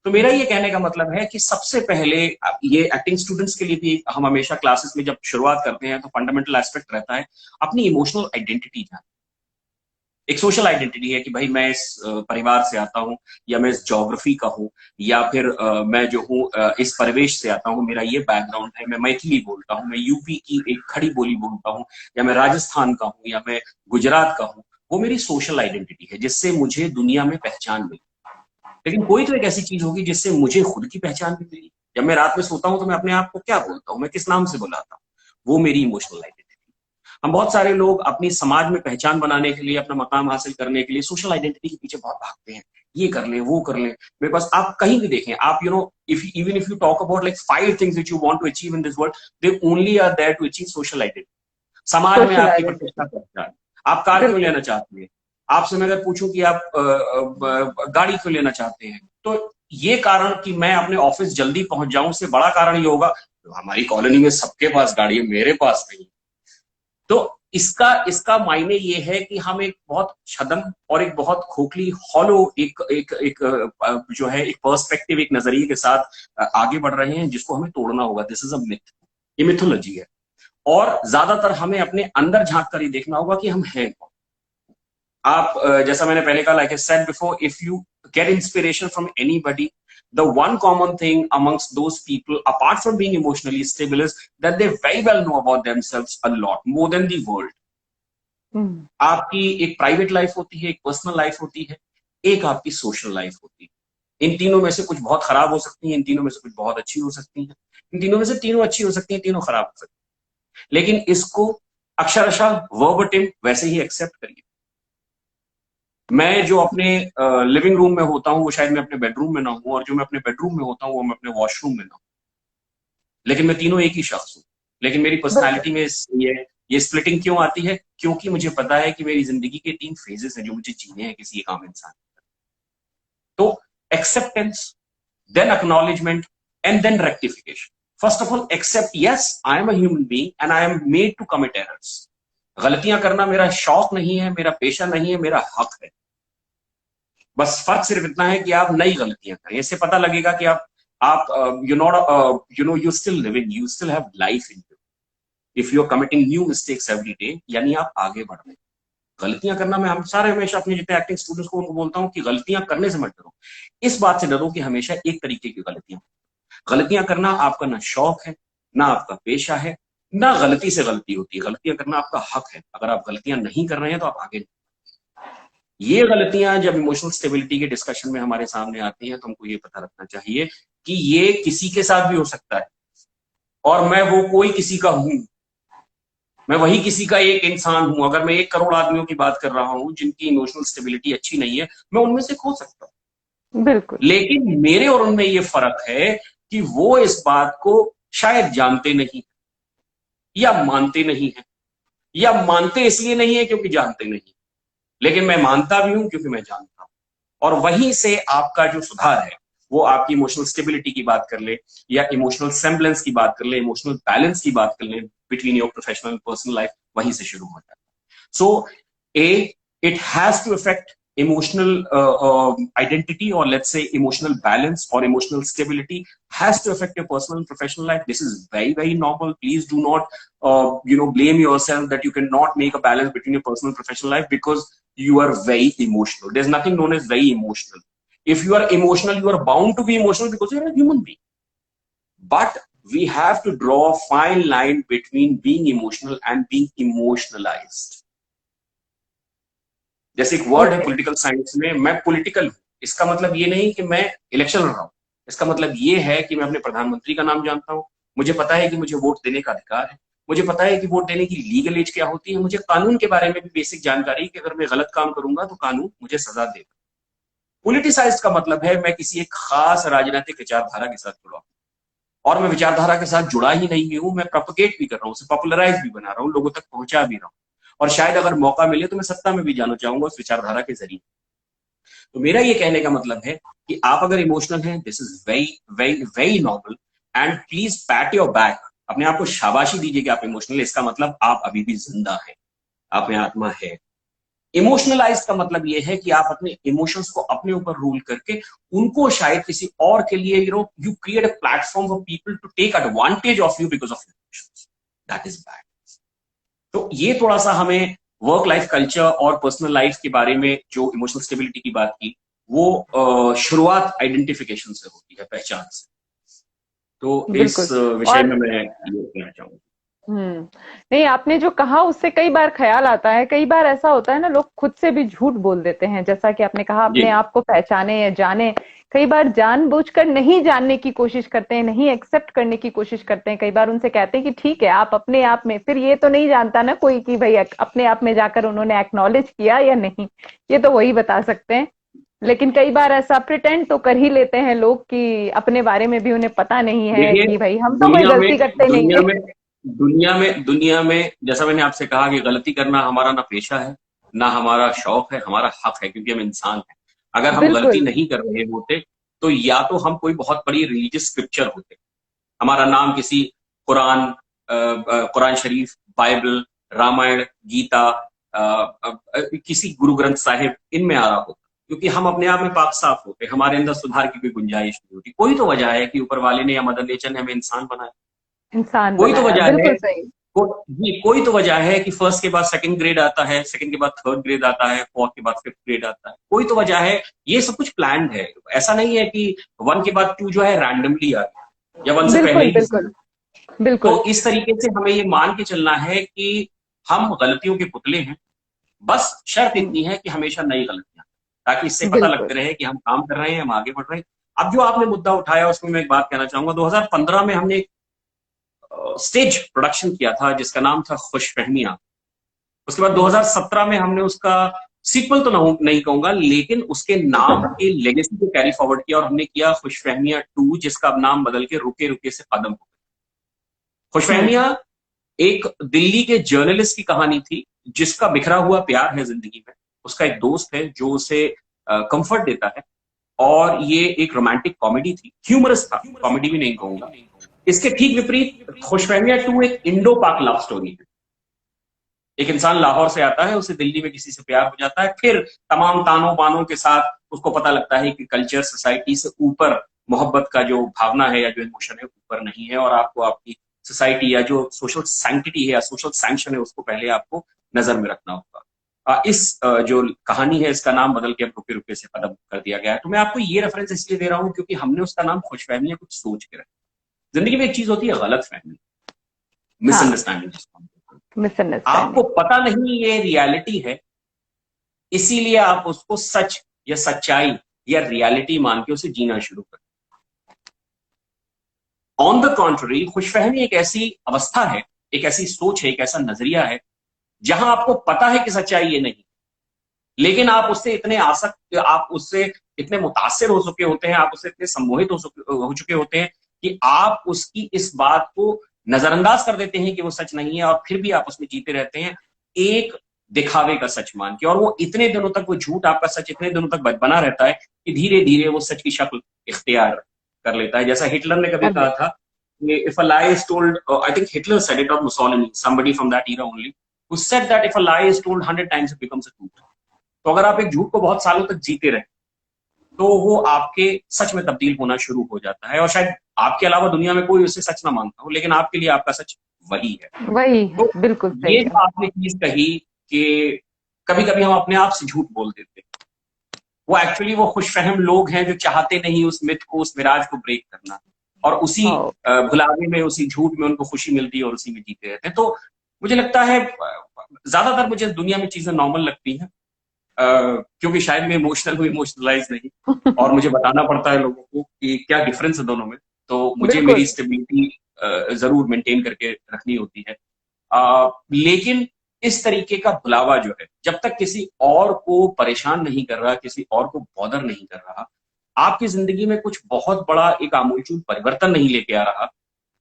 तो मेरा ये कहने का मतलब है कि सबसे पहले ये एक्टिंग स्टूडेंट्स के लिए भी हम हमेशा क्लासेस में जब शुरुआत करते हैं तो फंडामेंटल एस्पेक्ट रहता है अपनी इमोशनल आइडेंटिटी जान। एक सोशल आइडेंटिटी है कि भाई मैं इस परिवार से आता हूं, या मैं इस ज्योग्राफी का हूं, या फिर मैं जो हूं इस परिवेश से आता हूं, मेरा ये बैकग्राउंड है, मैं मैथिली बोलता हूं, मैं यूपी की एक खड़ी बोली बोलता हूं, या मैं राजस्थान का हूं, या मैं गुजरात का हूं। वो मेरी सोशल आइडेंटिटी है जिससे मुझे दुनिया में पहचान मिली। लेकिन कोई तो एक ऐसी चीज होगी जिससे मुझे खुद की पहचान भी मिली। जब मैं रात में सोता हूं तो मैं अपने आप को क्या बोलता हूं, मैं किस नाम से बुलाता हूं, वो मेरी इमोशनल आइडेंटिटी। हम बहुत सारे लोग अपनी समाज में पहचान बनाने के लिए, अपना मकाम हासिल करने के लिए सोशल आइडेंटिटी के पीछे बहुत भागते हैं, ये कर लें वो कर लें। मेरे पास आप कहीं भी देखें, आप if even if you talk about like 5 things which you want to achieve in this world, they only are there to achieve social identity. समाज में सोशल आपकी प्रतिष्ठा आइडेंटिटी। पहचान। आप कार क्यों बिल्कुल। लेना चाहते हैं? आपसे मैं अगर पूछूं कि आप गाड़ी क्यों लेना चाहते हैं, तो ये कारण कि मैं अपने ऑफिस जल्दी पहुंच जाऊं, उससे बड़ा कारण ये होगा हमारी कॉलोनी में सबके पास गाड़ी है, मेरे पास नहीं। तो इसका इसका मायने ये है कि हम एक बहुत छदम और एक बहुत खोखली हॉलो एक जो है एक पर्सपेक्टिव, एक नजरिए के साथ आगे बढ़ रहे हैं, जिसको हमें तोड़ना होगा। दिस इज अ मिथ, ये मिथोलॉजी है। और ज्यादातर हमें अपने अंदर झांक कर ही देखना होगा कि हम हैं कौन। आप जैसा मैंने पहले कहा, like I said before, if you get inspiration from anybody, the one common thing amongst those people, apart from being emotionally stable, is that they very well know about themselves a lot more than the world. आपकी एक private life होती है, एक personal life होती है, एक आपकी social life होती है। इन तीनों में से कुछ बहुत खराब हो सकती है, इन तीनों में से कुछ बहुत अच्छी हो सकती है, इन तीनों में से तीनों अच्छी हो सकती है, तीनों खराब हो सकती है। लेकिन इसको अक्षरशः वर्बटिम वैसे ही एक्सेप्ट करिए। मैं जो अपने लिविंग रूम में होता हूं वो शायद मैं अपने बेडरूम में ना हूं, और जो मैं अपने बेडरूम में होता हूं वो मैं अपने वॉशरूम में ना हूं। लेकिन मैं तीनों एक ही शख्स हूं। लेकिन मेरी बिल्कुल। पर्सनालिटी में ये स्प्लिटिंग क्यों आती है? क्योंकि मुझे पता है कि मेरी जिंदगी के 3 फेजेस हैं जो मुझे जीने हैं किसी एक आम इंसान। तो acceptance, then acknowledgement, and then rectification. First of all accept, yes I am a human being and I am made to commit errors. गलतियां करना मेरा शौक नहीं है, मेरा पेशा नहीं है, मेरा हक है। बस फर्क सिर्फ इतना है कि आप नई गलतियां करें। इससे पता लगेगा कि आप you not you still living, you still have life in you. If you are committing new mistakes every day, यानी आप आगे बढ़ रहे हैं। गलतियां करना, मैं हम सारे हमेशा अपने जितने एक्टिंग स्टूडेंट्स को उनको बोलता हूं कि गलतियां करने से मत डरो। इस बात से डरो कि हमेशा एक तरीके की गलतियां करना आपका ना शौक है, ना आपका पेशा है, ना गलती से गलती होती है। गलतियां करना आपका हक है। अगर आप गलतियां नहीं कर रहे हैं तो आप आगे नहीं। ये गलतियां जब इमोशनल स्टेबिलिटी के डिस्कशन में हमारे सामने आती हैं तो हमको ये पता रखना चाहिए कि ये किसी के साथ भी हो सकता है, और मैं वो कोई किसी का हूं। मैं वही किसी का एक इंसान हूं। अगर मैं 1 करोड़ आदमियों की बात कर रहा हूं जिनकी इमोशनल स्टेबिलिटी अच्छी नहीं है, मैं उनमें से खो सकता हूं। बिल्कुल। लेकिन मेरे और उनमें ये फर्क है कि वो इस बात को शायद जानते नहीं, या मानते नहीं है, या मानते इसलिए नहीं है क्योंकि जानते नहीं। लेकिन मैं मानता भी हूं क्योंकि मैं जानता हूं। और वहीं से आपका जो सुधार है, वो आपकी इमोशनल स्टेबिलिटी की बात कर ले, या इमोशनल सेम्बलेंस की बात कर ले, इमोशनल बैलेंस की बात कर ले between your professional and personal life, वहीं से शुरू हो जाता है। सो it has to affect emotional identity, or let's say emotional balance or emotional stability has to affect your personal and professional life. This is very, very normal. Please do not blame yourself that you cannot make a balance between your personal and professional life because you are very emotional. There's nothing known as very emotional. If you are emotional, you are bound to be emotional because you're a human being. But we have to draw a fine line between being emotional and being emotionalized. जैसे एक word है okay. Political science में, मैं political हूं। इसका मतलब ये नहीं कि मैं इलेक्शन लड़ रहा हूं। इसका मतलब ये है कि मैं अपने प्रधानमंत्री का नाम जानता हूं, मुझे पता है कि मुझे वोट देने का अधिकार है, मुझे पता है कि वोट देने की लीगल एज क्या होती है, मुझे कानून के बारे में भी बेसिक जानकारी कि अगर मैं गलत काम करूंगा तो कानून मुझे सजा देगा। पॉलिटिसाइज्ड का मतलब है मैं किसी एक खास राजनीतिक विचारधारा के साथ जुड़ा हूं, और मैं विचारधारा के साथ जुड़ा ही नहीं हूं, मैं प्रोपोगेट भी कर रहा हूँ, उसे पॉपुलराइज भी बना रहा हूँ, लोगों तक पहुंचा भी रहा हूँ, और शायद अगर मौका मिले तो मैं सत्ता में भी जाना चाहूंगा उस विचारधारा के जरिए। तो मेरा ये कहने का मतलब है कि आप अगर इमोशनल हैं, this is very very very normal, and please PAT your back, अपने आप को शाबाशी दीजिए कि आप इमोशनल, इसका मतलब आप अभी भी जिंदा हैं, आप में आत्मा है। इमोशनलाइज का मतलब ये है कि आप अपने इमोशंस को अपने ऊपर रूल करके उनको शायद किसी और के लिए, you create a platform for people to take advantage of you because of emotions, that is bad. तो ये थोड़ा सा हमें वर्क लाइफ कल्चर और पर्सनल लाइफ के बारे में जो इमोशनल स्टेबिलिटी की बात की, वो शुरुआत आइडेंटिफिकेशन से होती है, पहचान से। तो इस बिल्कुल। विषय और में मैं ये कहना चाहूंगा। नहीं, आपने जो कहा उससे कई बार ख्याल आता है, कई बार ऐसा होता है ना, लोग खुद से भी झूठ बोल देते हैं, जैसा कि आपने कहा जी अपने आप को पहचाने या जाने। कई बार जानबूझकर नहीं जानने की कोशिश करते हैं, नहीं एक्सेप्ट करने की कोशिश करते हैं। कई बार उनसे कहते हैं कि ठीक है, आप अपने आप में, फिर ये तो नहीं जानता ना कोई कि भाई अपने आप में जाकर उन्होंने एक्नॉलेज किया या नहीं, ये तो वही बता सकते हैं। लेकिन कई बार ऐसा प्रिटेंड तो कर ही लेते हैं लोग कि अपने बारे में भी उन्हें पता नहीं है देखिए, कि भाई हम तो कोई दुनिया में गलती करते नहीं दुनिया है। में दुनिया में जैसा मैंने आपसे कहा कि गलती करना हमारा ना पेशा है, ना हमारा शौक है, हमारा हक है, क्योंकि हम इंसान हैं। अगर हम गलती बिल्कुल। नहीं कर रहे होते तो या तो हम कोई बहुत बड़ी रिलीजियस स्क्रिप्चर होते, हमारा नाम किसी कुरान, कुरान शरीफ, बाइबल, रामायण, गीता, किसी गुरु ग्रंथ साहिब, इनमें आ रहा होता, क्योंकि हम अपने आप में पाक साफ होते, हमारे अंदर सुधार की कोई गुंजाइश नहीं होती। कोई तो वजह है कि ऊपर वाले ने या मदर नेचर ने हमें इंसान बनाया। इंसान कोई तो बनाया, वजह है, बिल्कुल सही। जी कोई तो वजह है कि फर्स्ट के बाद सेकंड ग्रेड आता है, सेकंड के बाद थर्ड ग्रेड आता है, फोर्थ के बाद फिफ्थ ग्रेड आता है, कोई तो वजह है। ये सब कुछ प्लान्ड है, ऐसा नहीं है कि वन के बाद टू जो है रैंडमली आ गया या वन से पहले बिल्कुल ही बिल्कुल जीरो। बिल्कुल तो इस तरीके से हमें ये मान के चलना है कि हम गलतियों के पुतले हैं, बस शर्त इतनी है कि हमेशा नई गलतियां, ताकि इससे पता बिल्कुल। लगते रहे कि हम काम कर रहे हैं, हम आगे बढ़ रहे हैं। अब जो आपने मुद्दा उठाया उसमें मैं एक बात कहना चाहूंगा, 2015 में हमने एक स्टेज प्रोडक्शन किया था जिसका नाम था खुशफहमियां। उसके बाद 2017 में हमने उसका सीक्वल तो नहीं कहूंगा, लेकिन उसके नाम के लेगेसी को कैरी फॉरवर्ड किया और हमने किया खुशफहमियां 2, जिसका अब नाम बदल के रुके रुके से कदम हो गया। खुशफहमियां एक दिल्ली के जर्नलिस्ट की कहानी थी जिसका बिखरा हुआ प्यार है जिंदगी में। उसका एक दोस्त है जो उसे कंफर्ट देता है, और ये एक रोमांटिक कॉमेडी थी, ह्यूमरस था, कॉमेडी भी नहीं कहूंगा। इसके ठीक विपरीत खुशफहमियां 2 एक इंडो पाक लव स्टोरी है। एक इंसान लाहौर से आता है, उसे दिल्ली में किसी से प्यार हो जाता है, फिर तमाम तानों बानों के साथ उसको पता लगता है कि कल्चर, सोसाइटी से ऊपर मोहब्बत का जो भावना है या जो इमोशन है ऊपर नहीं है, और आपको आपकी सोसाइटी या जो सोशल सैंक्टिटी है या सोशल सैंक्शन है उसको पहले आपको नजर में रखना होगा। जो कहानी है इसका नाम बदल के अब रुके रुके से कदम कर दिया गया है। तो मैं आपको ये रेफरेंस इसलिए दे रहा हूं क्योंकि हमने उसका नाम खुशफहमी कुछ सोच के रखा। जिंदगी में एक चीज होती है गलत फहमी, हाँ, मिसअंडरस्टैंडिंग जिसको हम कहते हैं। आपको मिसअंडरस्टैंडिंग। पता नहीं ये रियलिटी है, इसीलिए आप उसको सच या सच्चाई या रियलिटी मान के उसे जीना शुरू कर। ऑन द कॉन्ट्ररी, खुशफहमी एक ऐसी अवस्था है, एक ऐसी सोच है, एक ऐसा नजरिया है जहां आपको पता है कि सच्चाई ये नहीं, लेकिन आप उससे इतने आसक्त, आप उससे इतने मुतासिर हो चुके होते हैं, आप उससे इतने सम्मोहित हो चुके होते हैं कि आप उसकी इस बात को नजरअंदाज कर देते हैं कि वो सच नहीं है, और फिर भी आप उसमें जीते रहते हैं एक दिखावे का सच मान के। और वो इतने दिनों तक, वो झूठ आपका सच इतने दिनों तक बना रहता है कि धीरे धीरे वो सच की शक्ल इख्तियार कर लेता है। जैसा हिटलर ने कभी कर कहा ले। था, if a lie is told, I think Hitler said it, और Mussolini, somebody from that era only, who said that if a lie is told 100 times it becomes a truth। तो अगर आप एक झूठ को बहुत सालों तक जीते रहे तो वो आपके सच में तब्दील होना शुरू हो जाता है, और शायद आपके अलावा दुनिया में कोई उसे सच ना मानता हो, लेकिन आपके लिए आपका सच वही है। वही है, तो बिल्कुल सही ये है। जो आपने चीज कही कि कभी कभी हम अपने आप से झूठ बोल देते हैं, वो एक्चुअली वो खुशफहम लोग हैं जो चाहते नहीं उस मिथ को, उस मिराज को ब्रेक करना, और उसी ओ, भुलावे में, उसी झूठ में उनको खुशी मिलती है और उसी में जीते रहते हैं। तो मुझे लगता है ज्यादातर मुझे दुनिया में चीजें नॉर्मल लगती हैं, क्योंकि शायद मैं इमोशनल हूँ, इमोशनलाइज नहीं, और मुझे बताना पड़ता है लोगों को कि क्या डिफरेंस है दोनों में। तो मुझे मेरी बिल्कुल। स्टेबिलिटी जरूर मेंटेन करके रखनी होती है। लेकिन इस तरीके का बुलावा जो है, जब तक किसी और को परेशान नहीं कर रहा, किसी और को बॉदर नहीं कर रहा, आपकी जिंदगी में कुछ बहुत बड़ा एक आमूलचूल परिवर्तन नहीं लेके आ रहा,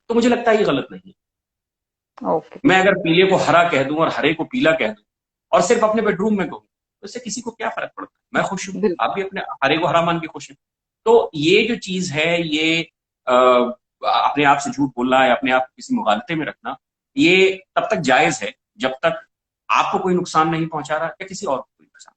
तो मुझे लगता है ये गलत नहीं है। ओके। मैं अगर पीले को हरा कह दूं और हरे को पीला कह दूं और सिर्फ अपने बेडरूम में कहूं, तो इससे किसी को क्या फर्क पड़ता है? मैं खुश हूं, बिल्कुल। आप भी अपने हरे को हरा मान के खुश हैं। तो ये जो चीज है, ये अपने आप से झूठ बोलना या अपने आप को किसी मुगालते में रखना, ये तब तक जायज है जब तक आपको कोई नुकसान नहीं पहुंचा रहा या किसी और को कोई नुकसान।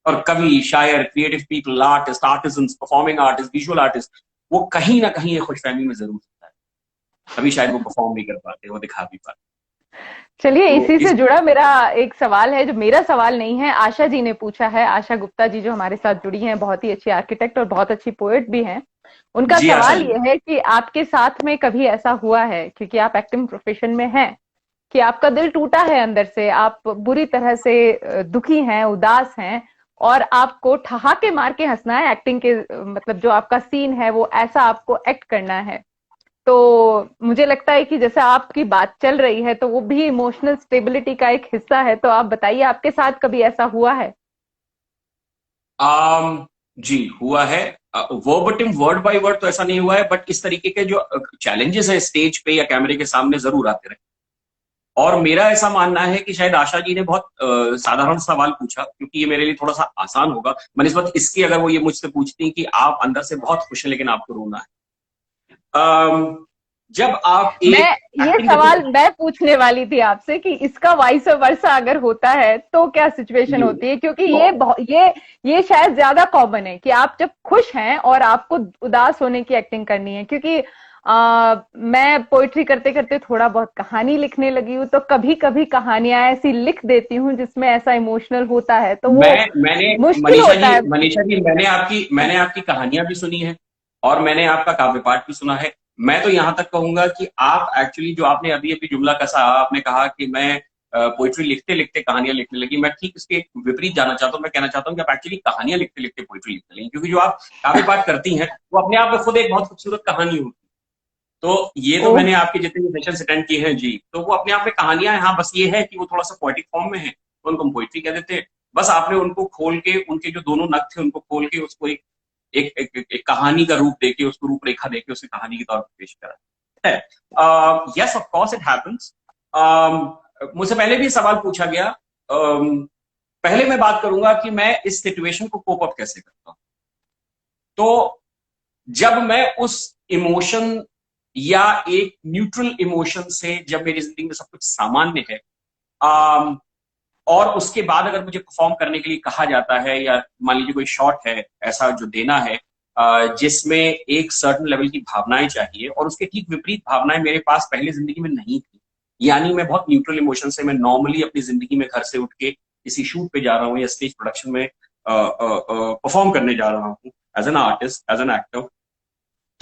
और कवि, शायर, creative people, artist, artisans, performing artist, visual artist, वो कहीं ना कहीं एक खुशफहमी में जरूर होता है। अभी शायद वो परफॉर्म नहीं कर पाते, वो दिखा भी पाते। चलिए, तो इसी से इस जुड़ा मेरा एक सवाल है, जो मेरा सवाल नहीं है, आशा जी ने पूछा है। आशा गुप्ता जी जो हमारे साथ जुड़ी हैं, बहुत ही अच्छी आर्किटेक्ट और बहुत अच्छी पोएट भी हैं। उनका जी आशा सवाल जी। ये है कि आपके साथ में कभी ऐसा हुआ है, क्योंकि आप एक्टिंग प्रोफेशन में हैं, कि आपका दिल टूटा है अंदर से, आप बुरी तरह से दुखी हैं, उदास हैं, और आपको ठहाके मार के हंसना है, एक्टिंग के मतलब जो आपका सीन है वो ऐसा आपको एक्ट करना है। तो मुझे लगता है कि जैसे आपकी बात चल रही है तो वो भी इमोशनल स्टेबिलिटी का एक हिस्सा है। तो आप बताइए, आपके साथ कभी ऐसा हुआ है? जी हुआ है। वर्बटिम वर्ड बाय वर्ड तो ऐसा नहीं हुआ है, बट इस तरीके के जो चैलेंजेस है स्टेज पे या कैमरे के सामने जरूर आते रहे। और मेरा ऐसा मानना है कि शायद आशा जी ने बहुत साधारण सवाल पूछा, क्योंकि ये मेरे लिए थोड़ा सा आसान होगा बनिस्बत इसके, अगर वो ये मुझसे पूछती कि आप अंदर से बहुत खुश हैं लेकिन आपको रोना है। जब आप मैं एक ये एक्टिंग सवाल करते मैं पूछने वाली थी आपसे कि इसका वाइस वर्सा अगर होता है तो क्या सिचुएशन जी, होती है, क्योंकि तो ये शायद ज्यादा कॉमन है कि आप जब खुश हैं और आपको उदास होने की एक्टिंग करनी है। क्योंकि मैं पोइट्री करते करते थोड़ा बहुत कहानी लिखने लगी हूँ, तो कभी कभी कहानियां ऐसी लिख देती हूँ जिसमें ऐसा इमोशनल होता है, तो वो मैंने मुश्किल होता है। मनीषा जी, मैंने आपकी कहानियां भी सुनी है और मैंने आपका काव्य पाठ भी सुना है। मैं तो यहां तक कहूंगा कि आप एक्चुअली, जो आपने अभी अभी जुमला कसा, आपने कहा कि मैं पोइट्री लिखते लिखते कहानियां लिखने लगी, मैं ठीक इसके विपरीत जाना चाहता हूँ। मैं कहना चाहता हूँ कि आप एक्चुअली कहानियां लिखते लिखते पोइट्री लिखने लगी, क्योंकि जो आप काव्य पाठ करती हैं वो अपने आप में खुद एक बहुत खूबसूरत कहानी होती है। तो ये तो ओह। मैंने आपके जितने भी सेशन अटेंड किए हैं जी, तो वो अपने आप में कहानियां हैं। हाँ, बस ये है कि वो थोड़ा सा पोएटिक फॉर्म में है, तो उनको हम पोइट्री कह देते हैं। बस आपने उनको खोल के, उनके जो दोनों नग थे उनको खोल के उसको एक कहानी का रूप देके, उसको रूपरेखा देके उसे कहानी के तौर पर पेश करा है। Yes, of course it happens. मुझसे पहले भी सवाल पूछा गया। पहले मैं बात करूंगा कि मैं इस सिचुएशन को कोप अप कैसे करता हूं। तो जब मैं उस इमोशन या एक न्यूट्रल इमोशन से, जब मेरी जिंदगी में सब कुछ सामान्य है, और उसके बाद अगर मुझे परफॉर्म करने के लिए कहा जाता है, या मान लीजिए कोई शॉट है ऐसा जो देना है जिसमें एक सर्टन लेवल की भावनाएं चाहिए और उसके ठीक विपरीत भावनाएं मेरे पास पहले जिंदगी में नहीं थी, यानी मैं बहुत न्यूट्रल इमोशन से, मैं नॉर्मली अपनी जिंदगी में घर से उठ के किसी शूट पे जा रहा हूँ या स्टेज प्रोडक्शन में परफॉर्म करने जा रहा हूँ as an artist, as an actor,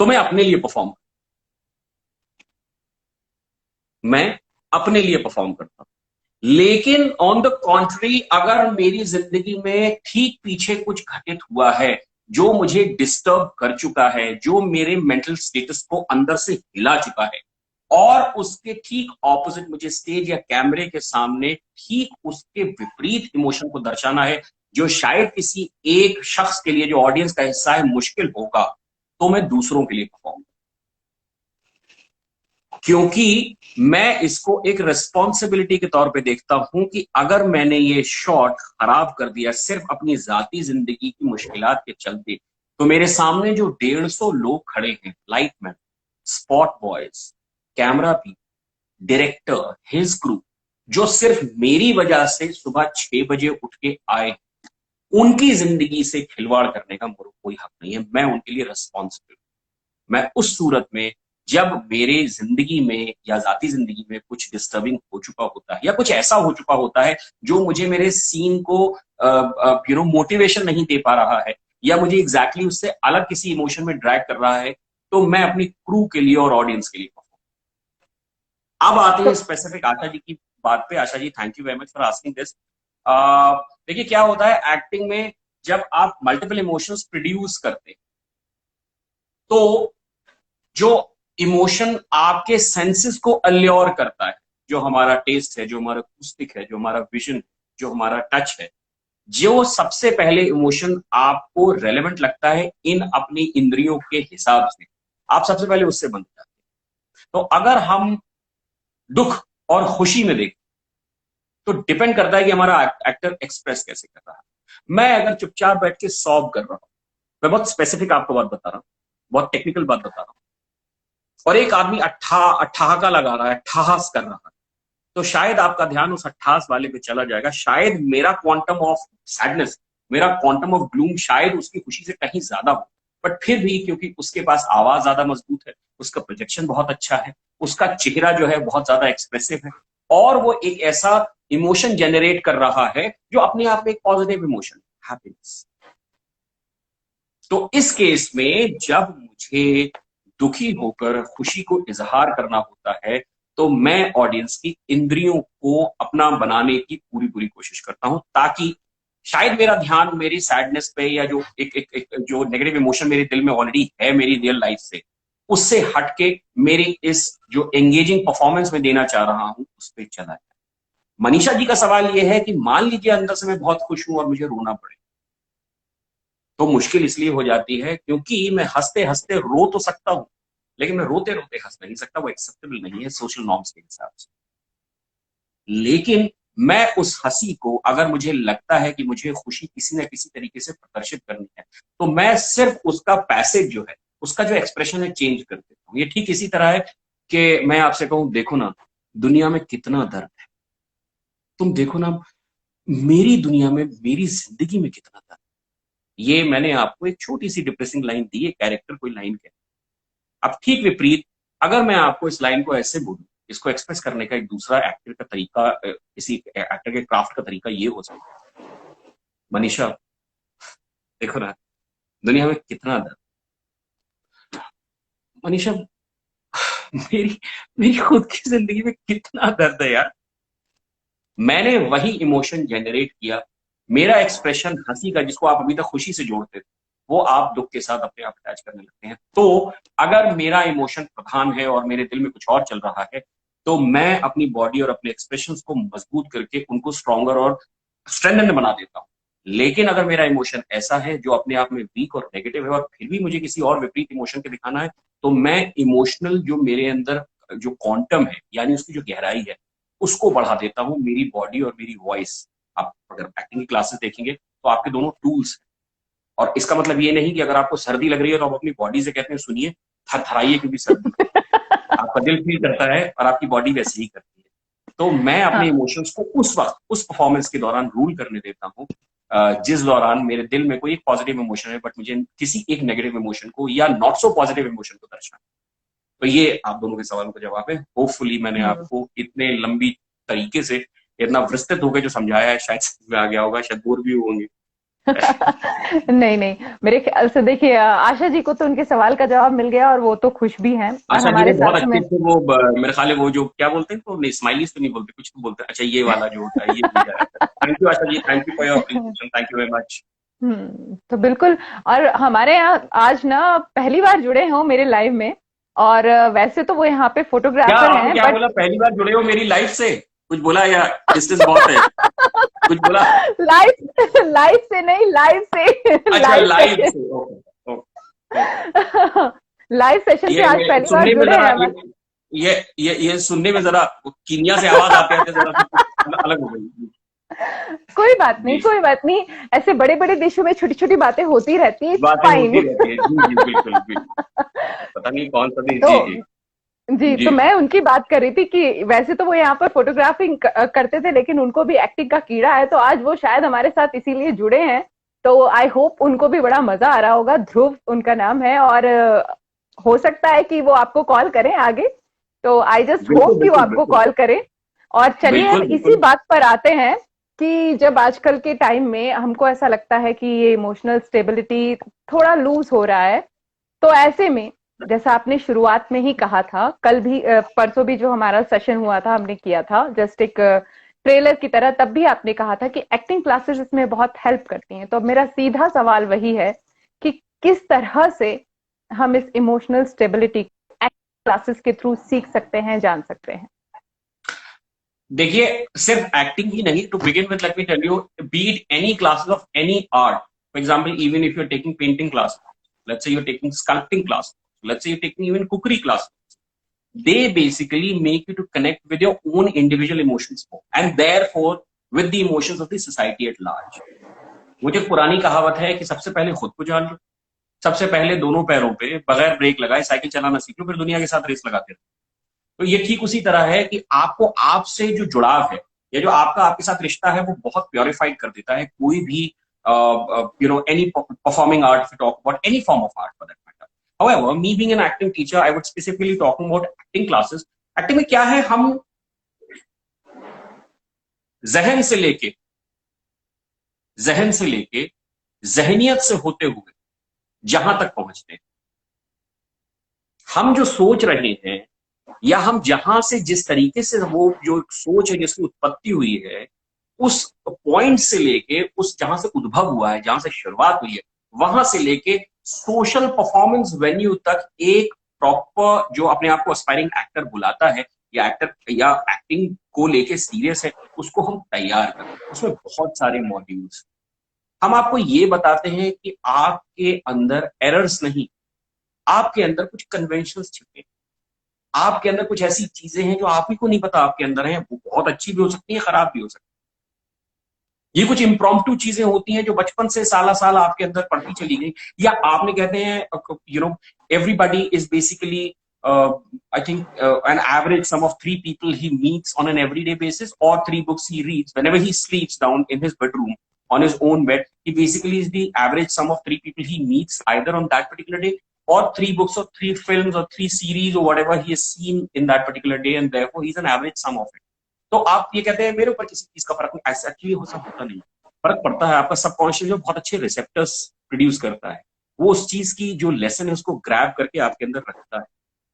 तो मैं अपने लिए परफॉर्म, मैं अपने लिए परफॉर्म करता हूं। लेकिन ऑन द कॉन्ट्री, अगर मेरी जिंदगी में ठीक पीछे कुछ घटित हुआ है जो मुझे डिस्टर्ब कर चुका है, जो मेरे मेंटल स्टेटस को अंदर से हिला चुका है, और उसके ठीक ऑपोजिट मुझे स्टेज या कैमरे के सामने ठीक उसके विपरीत इमोशन को दर्शाना है, जो शायद किसी एक शख्स के लिए, जो ऑडियंस का हिस्सा है, मुश्किल होगा, तो मैं दूसरों के लिए परफॉर्म, क्योंकि मैं इसको एक रिस्पॉन्सिबिलिटी के तौर पे देखता हूं कि अगर मैंने ये शॉट खराब कर दिया सिर्फ अपनी जाती जिंदगी की मुश्किलात के चलते, तो मेरे सामने जो 150 लोग खड़े हैं, lightman, spot boys, camera P, director, his crew, जो सिर्फ मेरी वजह से सुबह 6 बजे उठ के आए, उनकी जिंदगी से खिलवाड़ करने का मुझे कोई हक नहीं है। मैं उनके लिए रिस्पॉन्सिबल। मैं उस सूरत में, जब मेरे जिंदगी में या जाती जिंदगी में कुछ डिस्टर्बिंग हो चुका होता है या कुछ ऐसा हो चुका होता है जो मुझे मेरे सीन को मोटिवेशन नहीं दे पा रहा है, या मुझे एग्जैक्टली उससे अलग किसी इमोशन में ड्रैग कर रहा है, तो मैं अपनी क्रू के लिए और ऑडियंस के लिए परफॉर्म। अब आते हैं तो स्पेसिफिक आशा जी की बात पे। Asha ji, thank you very much for asking this. देखिए क्या होता है एक्टिंग में, जब आप मल्टीपल इमोशंस प्रोड्यूस करते हैं, तो जो इमोशन आपके सेंसेस को अल्योर करता है, जो हमारा टेस्ट है, जो हमारा अकूस्टिक है, जो हमारा विजन, जो हमारा टच है, जो सबसे पहले इमोशन आपको रेलेवेंट लगता है इन अपनी इंद्रियों के हिसाब से, आप सबसे पहले उससे बंध जाते हैं। तो अगर हम दुख और खुशी में देखें तो डिपेंड करता है कि हमारा एक्टर एक्सप्रेस कैसे कर रहा है। मैं अगर चुपचाप बैठ के सॉल्व कर रहा हूं, मैं बहुत स्पेसिफिक आपको बात बता रहा हूं, बहुत टेक्निकल बात बता रहा हूं, और एक आदमी अट्ठाहा लगा रहा है, ठहास कर रहा है, तो शायद आपका ध्यान उस अट्ठास वाले पे चला जाएगा। शायद मेरा क्वांटम ऑफ सैडनेस, मेरा क्वांटम ऑफ ग्लूम शायद उसकी खुशी से कहीं ज्यादा हो, बट फिर भी क्योंकि उसके पास आवाज ज्यादा मजबूत है, उसका प्रोजेक्शन बहुत अच्छा है, उसका चेहरा जो है बहुत ज्यादा एक्सप्रेसिव है, और वो एक ऐसा इमोशन जनरेट कर रहा है जो अपने आप में एक पॉजिटिव इमोशन, हैप्पीनेस। तो इस केस में जब मुझे दुखी होकर खुशी को इजहार करना होता है, तो मैं ऑडियंस की इंद्रियों को अपना बनाने की पूरी पूरी कोशिश करता हूं, ताकि शायद मेरा ध्यान मेरी सैडनेस पे या जो एक जो नेगेटिव इमोशन मेरे दिल में ऑलरेडी है मेरी रियल लाइफ से, उससे हटके मेरी इस जो एंगेजिंग परफॉर्मेंस में देना चाह रहा हूं उस पर चला जाए। मनीषा जी का सवाल यह है कि मान लीजिए अंदर से मैं बहुत खुश हूं और मुझे रोना पड़े, तो मुश्किल इसलिए हो जाती है क्योंकि मैं हंसते हंसते रो तो सकता हूं, लेकिन मैं रोते रोते हंस नहीं सकता, वो एक्सेप्टेबल नहीं है सोशल नॉर्म्स के हिसाब से। लेकिन मैं उस हंसी को, अगर मुझे लगता है कि मुझे खुशी किसी न किसी तरीके से प्रदर्शित करनी है, तो मैं सिर्फ उसका पैसेज जो है, उसका जो एक्सप्रेशन है, चेंज कर देता हूं। ये ठीक इसी तरह है कि मैं आपसे कहूं, देखो ना दुनिया में कितना दर्द है, तुम देखो ना मेरी दुनिया में, मेरी जिंदगी में कितना दर्द है। ये मैंने आपको एक छोटी सी डिप्रेसिंग लाइन दी है, कैरेक्टर कोई लाइन कह। अब ठीक विपरीत अगर मैं आपको इस लाइन को ऐसे बोलूं, इसको एक्सप्रेस करने का एक दूसरा एक्टर का तरीका, किसी एक्टर के क्राफ्ट का तरीका ये हो सकता है, मनीषा देखो ना दुनिया में कितना दर्द, मनीषा मेरी मेरी खुद की जिंदगी में कितना दर्द है यार। मैंने वही इमोशन जनरेट किया, मेरा एक्सप्रेशन हंसी का, जिसको आप अभी तक खुशी से जोड़ते थे, वो आप दुख के साथ अपने आप अटैच करने लगते हैं। तो अगर मेरा इमोशन प्रधान है और मेरे दिल में कुछ और चल रहा है, तो मैं अपनी बॉडी और अपने एक्सप्रेशंस को मजबूत करके उनको स्ट्रॉन्गर और स्ट्रेंथन बना देता हूं। लेकिन अगर मेरा इमोशन ऐसा है जो अपने आप में वीक और नेगेटिव है, और फिर भी मुझे किसी और विपरीत इमोशन के दिखाना है, तो मैं इमोशनल जो मेरे अंदर जो क्वांटम है, यानी उसकी जो गहराई है, उसको बढ़ा देता हूं, मेरी बॉडी और मेरी वॉइस। आप अगर एक्टिंग की क्लासेस देखेंगे तो आपके दोनों टूल्स हैं, और इसका मतलब ये नहीं कि अगर आपको सर्दी लग रही है तो आप अपनी बॉडी से कहते हैं सुनिए थरथराइए क्योंकि सर्दी आपका दिल फील करता है और आपकी बॉडी वैसे ही करती है। तो मैं अपने हाँ, इमोशंस को उस वक्त, उस परफॉर्मेंस के दौरान रूल करने देता हूँ, जिस दौरान मेरे दिल में कोई एक पॉजिटिव इमोशन है, बट मुझे किसी एक नेगेटिव इमोशन को या नॉट सो पॉजिटिव इमोशन को दर्शाना। तो ये आप दोनों के सवालों का जवाब है। होपफुली मैंने हम्म। आपको इतने लंबी तरीके से, इतना विस्तृत होकर जो समझाया है, शायद समझ में आ गया होगा, शायद बोर भी होंगे। नहीं नहीं, मेरे ख्याल से देखिए आशा जी को तो उनके सवाल का जवाब मिल गया और वो तो खुश भी हैं, और आशा जी हमारे वो बहुत साथ में। अच्छे थे, वो मेरे ख्याल है वो जो क्या बोलते हैं, तो नहीं स्माइलीज तो नहीं बोलते, कुछ तो बोलते हैं, अच्छा ये वाला जो होता है ये भी है। Thank you Asha ji, thank you for your appreciation, thank you very much. तो बिल्कुल। और हमारे यहाँ आज ना पहली बार जुड़े हो मेरे लाइव में, और वैसे तो वो यहाँ पे क्या फोटोग्राफर आपने हैं, क्या बट बोला, पहली बार जुड़े हो मेरी लाइफ से? कुछ बोला या डिस्टेंस बहुत है? कुछ बोला? लाइव लाइव से नहीं, लाइव से अच्छा लाइव लाइव सेशन। से, ओके ओके। लाइव सेशन पे ये आज पहली बार सुनने में जुड़े जरा हैं बस। ये सुनने में जरा कीनिया से आवाज आते आते जरा सा कुछ अलग हो गई। कोई बात नहीं, जी, कोई बात नहीं। ऐसे बड़े बड़े देशों में छोटी छोटी बातें होती रहती है, इट्स बातें होती फाइन। रहती है, जी जी बिल्कुल बिल्कुल। पता नहीं कौन सा देश, तो जी जी जी, जी। तो मैं उनकी बात कर रही थी कि वैसे तो वो यहाँ पर फोटोग्राफिंग करते थे, लेकिन उनको भी एक्टिंग का कीड़ा है, तो आज वो शायद हमारे साथ इसीलिए जुड़े हैं। तो आई होप उनको भी बड़ा मजा आ रहा होगा। ध्रुव उनका नाम है, और हो सकता है कि वो आपको कॉल करें आगे। तो आई जस्ट बिल्कुल होप कि वो बिल्कुल आपको बिल्कुल कॉल करें। और चलिए अब बिल्कुल इसी बिल्कुल। बात पर आते हैं कि जब आजकल के टाइम में हमको ऐसा लगता है कि ये इमोशनल स्टेबिलिटी थोड़ा लूज हो रहा है, तो ऐसे में जैसा आपने शुरुआत में ही कहा था, कल भी परसों भी जो हमारा सेशन हुआ था, हमने किया था जस्ट एक ट्रेलर की तरह, तब भी आपने कहा था कि एक्टिंग क्लासेस इसमें बहुत हेल्प करती हैं। तो अब मेरा सीधा सवाल वही है कि किस तरह से हम इस इमोशनल स्टेबिलिटी एक्टिंग क्लासेस के थ्रू सीख सकते हैं, जान सकते हैं। देखिए सिर्फ एक्टिंग ही नहीं, to begin with let me tell you, be it any classes of any art, for example even if you are taking painting class, let's say you are taking sculpting class, let's say you are taking even cookery class, they basically make you to connect with your own individual emotions more, and therefore with the emotions of the society at large. वो जो पुरानी कहावत है कि सबसे पहले खुद को जान लो, सबसे पहले दोनों पैरों पे बगैर ब्रेक लगाए साइकिल चलाना सीख लो, फिर दुनिया के साथ रेस लगाते रहो। तो ये ठीक उसी तरह है कि आपको आपसे जो जुड़ाव है या जो आपका आपके साथ रिश्ता है वो बहुत प्योरीफाइड कर देता है कोई भी any performing art, if you talk about any form of art for that matter. However, me being an acting teacher, I would specifically talking about acting classes. Acting में क्या है, हम जहन से लेके जहनियत से होते हुए जहां तक पहुंचते हैं, हम जो सोच रहे हैं या हम जहां से जिस तरीके से वो जो सोच है जिसकी उत्पत्ति हुई है, उस पॉइंट से लेके उस जहां से उद्भव हुआ है, जहां से शुरुआत हुई है, वहां से लेके सोशल परफॉर्मेंस वेन्यू तक एक प्रॉपर जो अपने आप को एस्पायरिंग एक्टर बुलाता है या एक्टर या एक्टिंग को लेके सीरियस है, उसको हम तैयार करते हैं। उसमें बहुत सारे मॉड्यूल्स हम आपको ये बताते हैं कि आपके अंदर एरर्स नहीं, आपके अंदर कुछ कन्वेंशंस छिपे हैं, आपके अंदर कुछ ऐसी चीजें हैं जो आप ही को नहीं पता आपके अंदर हैं, वो बहुत अच्छी भी हो सकती है, खराब भी हो सकती है। ये कुछ इम्प्रॉम्प्टू चीजें होती हैं जो बचपन से साला साल आपके अंदर पढ़ती चली गई, या आपने कहते हैं everybody is basically I think an average sum of 3 people he meets on an everyday basis, or 3 books he reads whenever he sleeps down in his bedroom on his own bed. He basically is the average sum of 3 people he meets either on that particular day, or 3 books or 3 films or 3 series or whatever he has seen in that particular day, and therefore he's an average sum of it. तो आप ये कहते हैं मेरे ऊपर किसी चीज का फर्क नहीं, ऐसा एक्चुअली होता नहीं, फर्क पड़ता है। आपका सबकॉन्शियस जो बहुत अच्छे रिसेप्टर्स प्रोड्यूस करता है, वो उस चीज की जो लेसन है उसको ग्रैब करके आपके अंदर रखता है।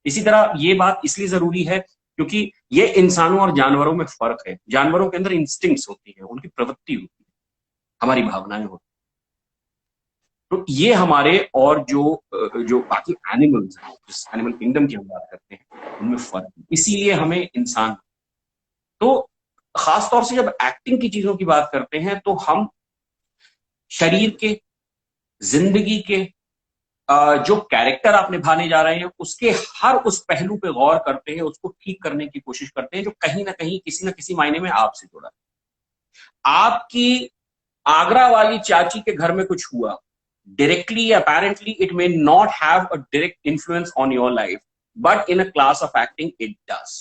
इसी तरह ये बात इसलिए जरूरी है क्योंकि ये इंसानों और जानवरों में फर्क है। जानवरों के अंदर इंस्टिंक्ट्स होती है, उनकी प्रवृत्ति होती है, हमारी भावनाएं होती है। तो ये हमारे और जो बाकी एनिमल्स हैं, जिस एनिमल किंगडम की हम बात करते हैं, उनमें फर्क है। इसीलिए हमें इंसान, तो खासतौर से जब एक्टिंग की चीजों की बात करते हैं तो हम शरीर के, जिंदगी के जो कैरेक्टर आप निभाने जा रहे हैं उसके हर उस पहलू पे गौर करते हैं, उसको ठीक करने की कोशिश करते हैं जो कहीं ना कहीं किसी ना किसी मायने में आपसे जुड़ा है। आपकी आगरा वाली चाची के घर में कुछ हुआ, directly apparently it may not have a direct influence on your life, but in a class of acting it does.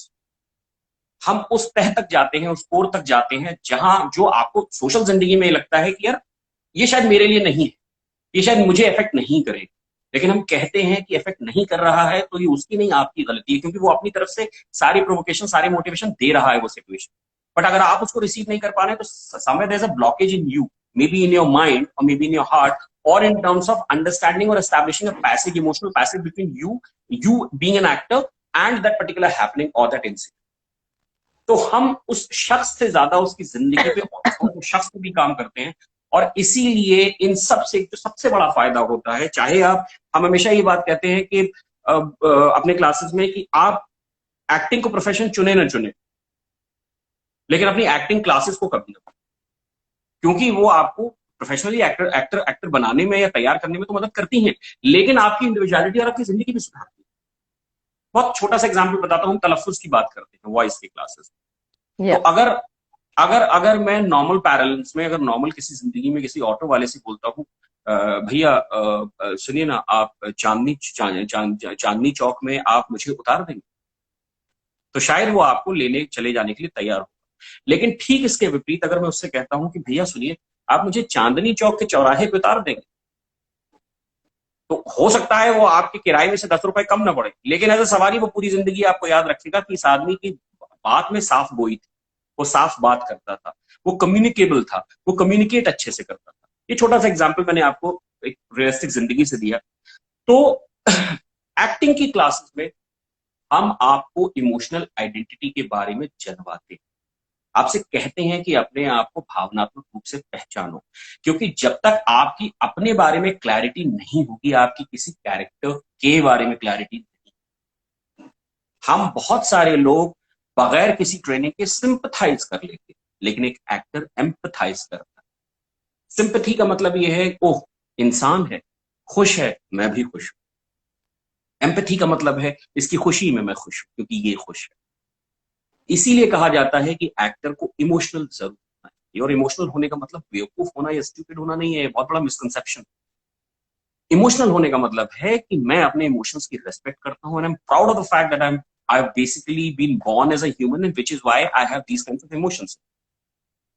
हम उस तह तक जाते हैं, उस कोर तक जाते हैं जहां जो आपको सोशल जिंदगी में लगता है कि यार ये शायद मेरे लिए नहीं है, ये शायद मुझे इफेक्ट नहीं करेगा, लेकिन हम कहते हैं कि इफेक्ट नहीं कर रहा है तो ये उसकी नहीं, आपकी गलती है, क्योंकि वो अपनी तरफ से सारी प्रोवोकेशन, सारे मोटिवेशन दे रहा है वो सिचुएशन। बट अगर आप उसको रिसीव नहीं कर पा रहे हैं तो somewhere there is a blockage in you, maybe in your mind और maybe in your heart, or in terms of understanding or establishing a passive, emotional passive between you being an actor and that particular happening or that incident. तो हम उस शख्स से ज्यादा उसकी जिंदगी पे और शख्स पे भी काम करते हैं, और इसीलिए इन सब से जो सबसे बड़ा फायदा होता है, चाहे हम हमेशा ये बात कहते हैं कि अपने क्लासेस में कि आप एक्टिंग को प्रोफेशन चुने न चुने, लेकिन अपनी एक्टिंग क्लासेस को कभी ना, क्योंकि वो आपको प्रोफेशनली एक्टर बनाने में या तैयार करने में तो मदद करती हैं, लेकिन आपकी इंडिविजुअलिटी और आपकी जिंदगी भी सुधारती है। बहुत छोटा सा एग्जांपल बताता हूं, तलफ्फुज की बात करते हैं वॉइस की क्लासेस। तो अगर मैं नॉर्मल पैरेलल्स में, अगर नॉर्मल किसी जिंदगी में किसी ऑटो वाले से बोलता हूँ, भैया सुनिए ना, आप चांदनी चौक में आप मुझे उतार देंगे, तो शायद वो आपको लेने चले जाने के लिए तैयार हो। लेकिन ठीक इसके विपरीत अगर मैं उससे कहता हूं कि भैया सुनिए, आप मुझे चांदनी चौक के चौराहे पे उतार देंगे, तो हो सकता है वो आपके किराए में से 10 रुपए कम ना पड़े, लेकिन एज अ सवारी वो पूरी जिंदगी आपको याद रखेगा कि इस आदमी की बात में साफ गोई थी, वो साफ बात करता था, वो कम्युनिकेबल था, वो कम्युनिकेट अच्छे से करता था। ये छोटा सा एग्जाम्पल मैंने आपको एक रियलिस्टिक जिंदगी से दिया। तो एक्टिंग की क्लासेस में हम आपको इमोशनल आइडेंटिटी के बारे में जनवाते हैं, आपसे कहते हैं कि अपने आप को भावनात्मक रूप से पहचानो, क्योंकि जब तक आपकी अपने बारे में क्लैरिटी नहीं होगी, आपकी किसी कैरेक्टर के बारे में क्लैरिटी नहीं। हम बहुत सारे लोग बगैर किसी ट्रेनिंग के सिंपथाइज कर लेते, लेकिन एक एक्टर एम्पथाइज करता है। सिंपथी का मतलब यह है, ओह इंसान है, खुश है, मैं भी खुश हूं। एम्पैथी का मतलब है इसकी खुशी में मैं खुश हूं क्योंकि ये खुश है। इसीलिए कहा जाता है कि एक्टर को इमोशनल जरूर होना चाहिए, और इमोशनल होने का मतलब बेवकूफ होना या स्टूपिड होना नहीं है, बहुत बड़ा मिसकंसेप्शन। इमोशनल होने का मतलब है कि मैं अपने इमोशंस की रेस्पेक्ट करता हूं, and I am proud of the fact that I have basically been born as a human, and which is why I have these kinds of emotions.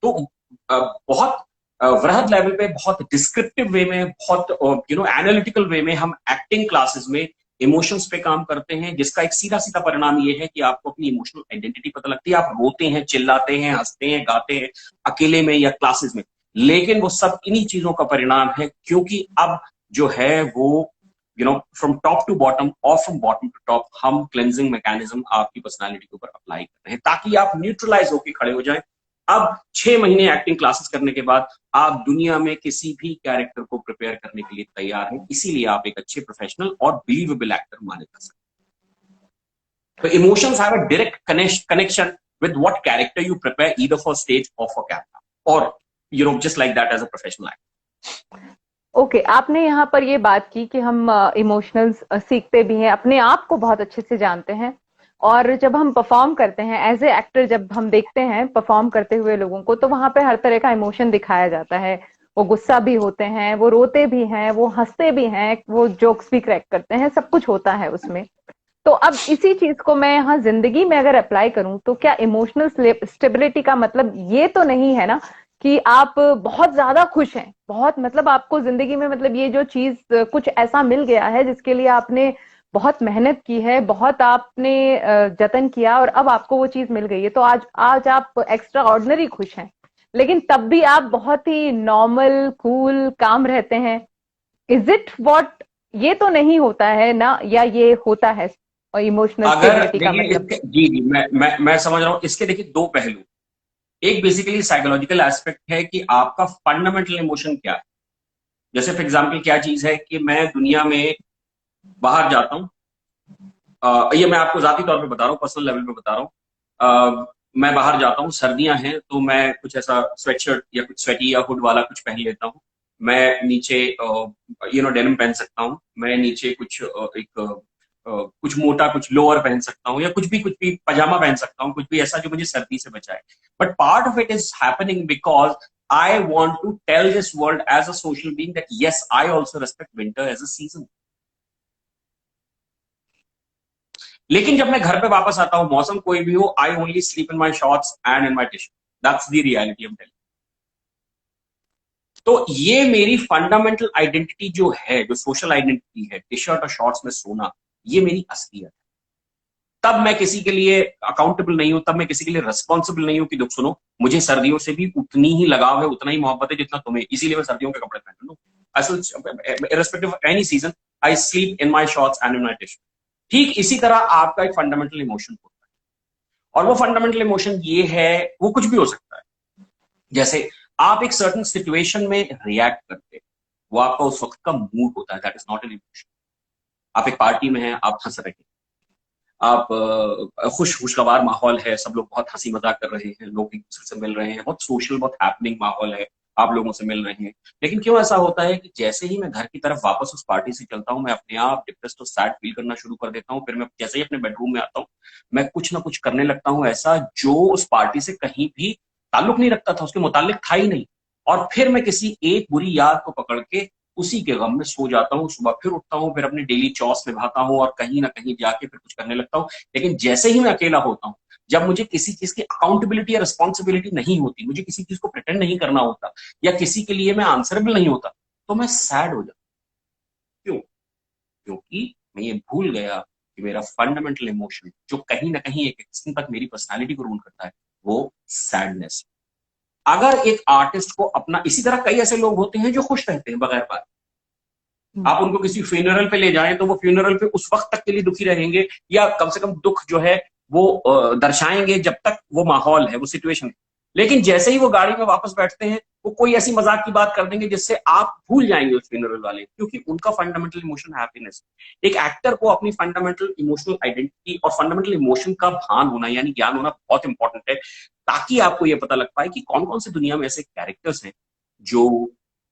तो बहुत वृहद लेवल पे, बहुत डिस्क्रिप्टिव वे में, बहुत एनालिटिकल वे में हम एक्टिंग क्लासेस में इमोशंस पे काम करते हैं, जिसका एक सीधा सीधा परिणाम ये है कि आपको अपनी इमोशनल आइडेंटिटी पता लगती है। आप रोते हैं, चिल्लाते हैं, हंसते हैं, गाते हैं, अकेले में या क्लासेस में, लेकिन वो सब इन्हीं चीजों का परिणाम है, क्योंकि अब जो है वो फ्रॉम टॉप टू बॉटम और फ्रॉम बॉटम टू टॉप हम क्लेंजिंग मैकेनिज्म आपकी पर्सनालिटी के ऊपर अप्लाई कर रहे हैं, ताकि आप न्यूट्रलाइज होकर खड़े हो जाएं। अब 6 महीने एक्टिंग क्लासेस करने के बाद आप दुनिया में किसी भी कैरेक्टर को प्रिपेयर करने के लिए तैयार हैं, इसीलिए आप एक अच्छे प्रोफेशनल और बिलीवेबल एक्टर माने जा सकते हैं। तो emotions have a direct connection with what character you prepare either for stage or for camera, or just like that as a professional actor. Okay, आपने यहाँ पर ये बात की कि हम इमोशनल्स सीखते भी हैं, अपने आप को बहुत अच्छे से जानते हैं, और जब हम परफॉर्म करते हैं एज ए एक्टर, जब हम देखते हैं परफॉर्म करते हुए लोगों को, तो वहां पे हर तरह का इमोशन दिखाया जाता है। वो गुस्सा भी होते हैं, वो रोते भी हैं, वो हंसते भी हैं, वो जोक्स भी क्रैक करते हैं, सब कुछ होता है उसमें। तो अब इसी चीज को मैं यहाँ जिंदगी में अगर अप्लाई करूं, तो क्या इमोशनल स्टेबिलिटी का मतलब ये तो नहीं है ना कि आप बहुत ज्यादा खुश हैं, बहुत, मतलब आपको जिंदगी में, मतलब ये जो चीज कुछ ऐसा मिल गया है जिसके लिए आपने बहुत मेहनत की है, बहुत आपने जतन किया, और अब आपको वो चीज मिल गई है, तो आज आज आप एक्स्ट्रा ऑर्डिनरी खुश हैं, लेकिन तब भी आप बहुत ही नॉर्मल, कूल, काम रहते हैं। इज इट वॉट, ये तो नहीं होता है ना, या ये होता है और इमोशनल अगर स्टेबिलिटी का देखिए मतलब? इसके, जी जी, मैं समझ रहा हूं। इसके देखिए 2 पहलू। एक बेसिकली साइकोलॉजिकल एस्पेक्ट है कि आपका फंडामेंटल इमोशन क्या है। जैसे फॉर एग्जांपल क्या चीज है कि मैं दुनिया में बाहर जाता हूं, ये मैं आपको जाती तौर पे बता रहा हूँ, पर्सनल लेवल पे बता रहा हूँ। मैं बाहर जाता हूँ, सर्दियां हैं, तो मैं कुछ ऐसा स्वेटशर्ट या कुछ स्वेटी या हुड वाला कुछ पहन लेता हूँ। मैं नीचे डेनिम पहन सकता हूँ, मैं नीचे कुछ कुछ मोटा, कुछ लोअर पहन सकता हूँ, या कुछ भी पजामा पहन सकता हूँ, कुछ भी ऐसा जो मुझे सर्दी से बचाए। But part of it is happening because I want to tell this world as a social being that yes, I also respect winter as a season. लेकिन जब मैं घर पे वापस आता हूं, मौसम कोई भी हो, I only sleep in my shorts and in my tissue. That's the reality of telling. तो ये मेरी फंडामेंटल आइडेंटिटी जो है, जो सोशल आइडेंटिटी है, टी शर्ट और शॉर्ट्स में सोना, ये मेरी असलियत है। तब मैं किसी के लिए अकाउंटेबल नहीं हूं, तब मैं किसी के लिए रिस्पॉन्सिबल नहीं हूं कि दुख सुनो, मुझे सर्दियों से भी उतनी ही लगाव है, उतना ही मोहब्बत है जितना तुम्हें, इसीलिए मैं सर्दियों के कपड़े पहन लूं। irrespective of any season, I sleep in my shorts and in my tissue। ठीक इसी तरह आपका एक फंडामेंटल इमोशन होता है, और वो फंडामेंटल इमोशन ये है, वो कुछ भी हो सकता है। जैसे आप एक सर्टन सिचुएशन में रिएक्ट करते हैं, वो आपका उस वक्त का मूड होता है, that is not an emotion. आप एक पार्टी में हैं, आप हंस रहे हैं, आप खुशगवार माहौल है, सब लोग बहुत हंसी मजाक कर रहे हैं, लोग एक दूसरे से मिल रहे हैं, बहुत सोशल, बहुत हैपनिंग माहौल है, आप लोगों से मिल रहे हैं। लेकिन क्यों ऐसा होता है कि जैसे ही मैं घर की तरफ वापस उस पार्टी से चलता हूं, मैं अपने आप डिप्रेस्ड और सैड फील करना शुरू कर देता हूं। फिर मैं जैसे ही अपने बेडरूम में आता हूं, मैं कुछ ना कुछ करने लगता हूं ऐसा जो उस पार्टी से कहीं भी ताल्लुक नहीं रखता था, उसके मुतालिक था ही नहीं। और फिर मैं किसी एक बुरी याद को पकड़ के उसी के गम में सो जाता हूँ, सुबह फिर उठता हूँ, फिर अपनी डेली चॉर्स निभाता हूँ, और कहीं ना कहीं जाके फिर कुछ करने लगता हूँ। लेकिन जैसे ही मैं अकेला होता हूँ, जब मुझे किसी चीज की अकाउंटेबिलिटी या रिस्पॉन्सिबिलिटी नहीं होती, मुझे किसी चीज को प्रिटेंड नहीं करना होता, या किसी के लिए मैं आंसरेबल नहीं होता, तो मैं सैड हो जाता। क्यों? क्योंकि मैं ये भूल गया कि मेरा फंडामेंटल इमोशन, जो कहीं ना कहीं एक एक्सटेंट तक मेरी पर्सनैलिटी को रूल करता है, वो सैडनेस। अगर एक आर्टिस्ट को अपना, इसी तरह कई ऐसे लोग होते हैं जो खुश रहते हैं बगैर बात, आप उनको किसी फ्यूनरल पे ले जाएं तो वो फ्यूनरल पे उस वक्त तक के लिए दुखी रहेंगे, या कम से कम दुख जो है वो दर्शाएंगे जब तक वो माहौल है, वो सिचुएशन। लेकिन जैसे ही वो गाड़ी में वापस बैठते हैं, वो कोई ऐसी मजाक की बात कर देंगे जिससे आप भूल जाएंगे उस फ्यूनरल वाले, क्योंकि उनका फंडामेंटल इमोशन हैप्पीनेस। एक एक्टर को अपनी फंडामेंटल इमोशनल आइडेंटिटी और फंडामेंटल इमोशन का भान होना, यानी ज्ञान होना, बहुत इंपॉर्टेंट है, ताकि आपको ये पता लग पाए कि कौन कौन से दुनिया में ऐसे कैरेक्टर्स हैं जो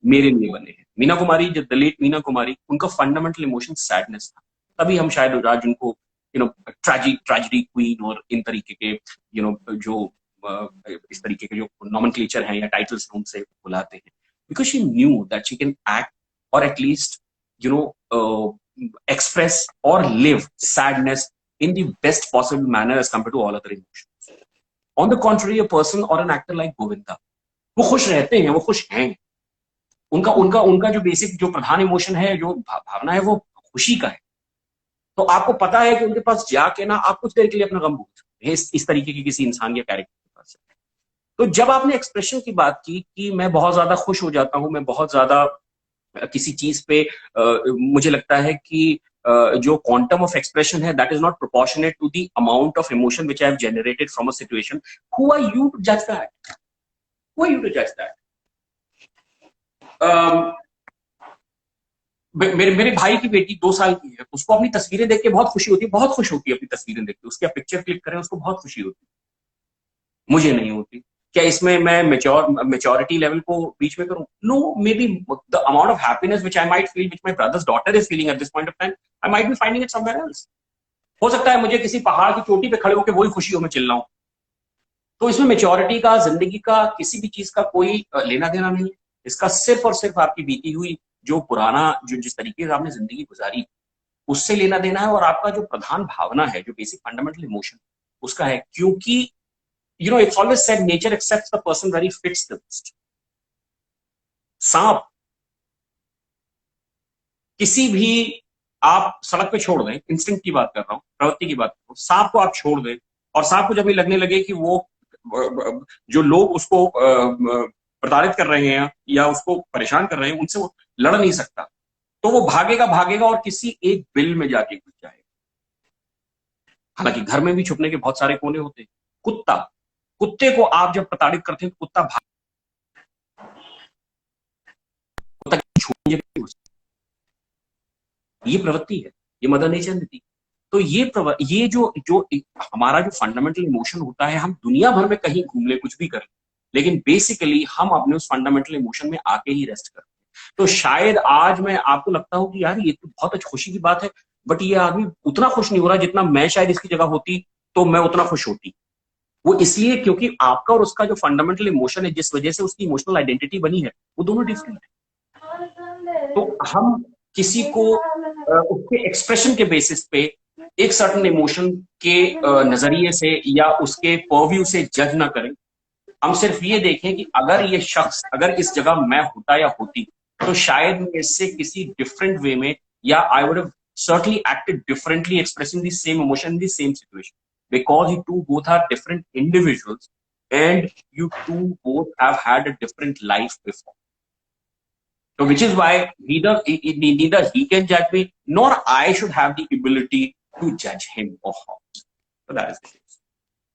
मेरे लिए बने हैं। मीना कुमारी, जो द लेट मीना कुमारी, उनका फंडामेंटल इमोशन सैडनेस था, तभी हम शायद आज उनको ट्रेजेडी क्वीन और इन तरीके के जो इस तरीके के जो नॉमेनक्लेचर हैं या टाइटल्स हैं उनसे बुलाते हैं, because she knew that she can act और at least express or live sadness in the best possible manner as compared to all other emotions. On the contrary, a person or an actor like Govinda, वो खुश रहते हैं, वो खुश हैं, उनका उनका उनका जो बेसिक जो प्रधान इमोशन है, जो भावना है, वो खुशी का है। तो आपको पता है कि उनके पास जाके ना आप कुछ देर के लिए अपना गम भूल सकते हैं इस तरीके के किसी इंसान या कैरेक्टर के पास। तो जब आपने एक्सप्रेशन की बात की कि मैं बहुत ज्यादा खुश हो जाता हूं, मैं बहुत ज्यादा किसी चीज पे मुझे लगता है कि जो क्वांटम ऑफ एक्सप्रेशन है that is not proportionate to the amount of emotion which I have generated from a situation, who are you to जज that? Who are you to जज दैट? मेरे भाई की बेटी 2 साल की है, उसको अपनी तस्वीरें देख के बहुत खुशी होती है, बहुत खुश होती है अपनी तस्वीरें देख के, उसकी पिक्चर क्लिक करें उसको बहुत खुशी होती है, मुझे नहीं होती। क्या इसमें मैं मेच्योरिटी लेवल को बीच में करूं? No, maybe the amount of happiness which I might feel, which my brother's daughter is feeling at this point of time, I might be finding it somewhere else. हो सकता है मुझे किसी पहाड़ की चोटी पे खड़े होकर वही खुशी हो मैं चिल्ला हूं। तो इसमें मेच्योरिटी का, जिंदगी का, किसी भी चीज का कोई लेना देना नहीं है। इसका सिर्फ और सिर्फ आपकी बीती हुई जो पुराना जो जिस तरीके से आपने जिंदगी गुजारी उससे लेना देना है, और आपका जो प्रधान भावना है, जो बेसिक फंडामेंटल इमोशन उसका है। क्योंकि it's always said nature accepts the person where he fits the best. सांप किसी भी आप सड़क पे छोड़ दें, इंस्टिंक्ट की बात कर रहा हूं, प्रवृत्ति की बात कर रहा हूं, सांप को आप छोड़ दें और सांप को जब ये लगने लगे कि वो जो लोग उसको प्रताड़ित कर रहे हैं या उसको परेशान कर रहे हैं उनसे वो लड़ नहीं सकता, तो वो भागेगा भागेगा और किसी एक बिल में जाके घुस जाएगा। हालांकि घर में भी छुपने के बहुत सारे कोने होते हैं। कुत्ते को आप जब प्रताड़ित करते हैं तो कुत्ता ये प्रवृत्ति है, ये मदर नेचर ने दी। तो ये जो हमारा जो फंडामेंटल इमोशन होता है, हम दुनिया भर में कहीं घूम ले, कुछ भी कर ले, लेकिन बेसिकली हम अपने उस फंडामेंटल इमोशन में आके ही रेस्ट करते हैं। तो शायद आज मैं आपको लगता हूं कि यार ये तो बहुत खुशी की बात है, बट ये आदमी उतना खुश नहीं हो रहा जितना मैं शायद इसकी जगह होती तो मैं उतना खुश होती। वो इसलिए क्योंकि आपका और उसका जो फंडामेंटल इमोशन है, जिस वजह से उसकी इमोशनल आइडेंटिटी बनी है, वो दोनों डिफरेंट है। तो हम किसी को उसके एक्सप्रेशन के बेसिस पे एक सर्टन इमोशन के नजरिए से या उसके परव्यू से जज ना करें। हम सिर्फ ये देखें कि अगर ये शख्स अगर इस जगह मैं होता या होती तो शायद मैं इससे किसी डिफरेंट वे में, या I would have certainly acted differently expressing the same emotion in the same situation, because you two both are different individuals and you two both have had a different life before. So which is why neither he can judge me nor I should have the ability to judge him or her. So that is the case.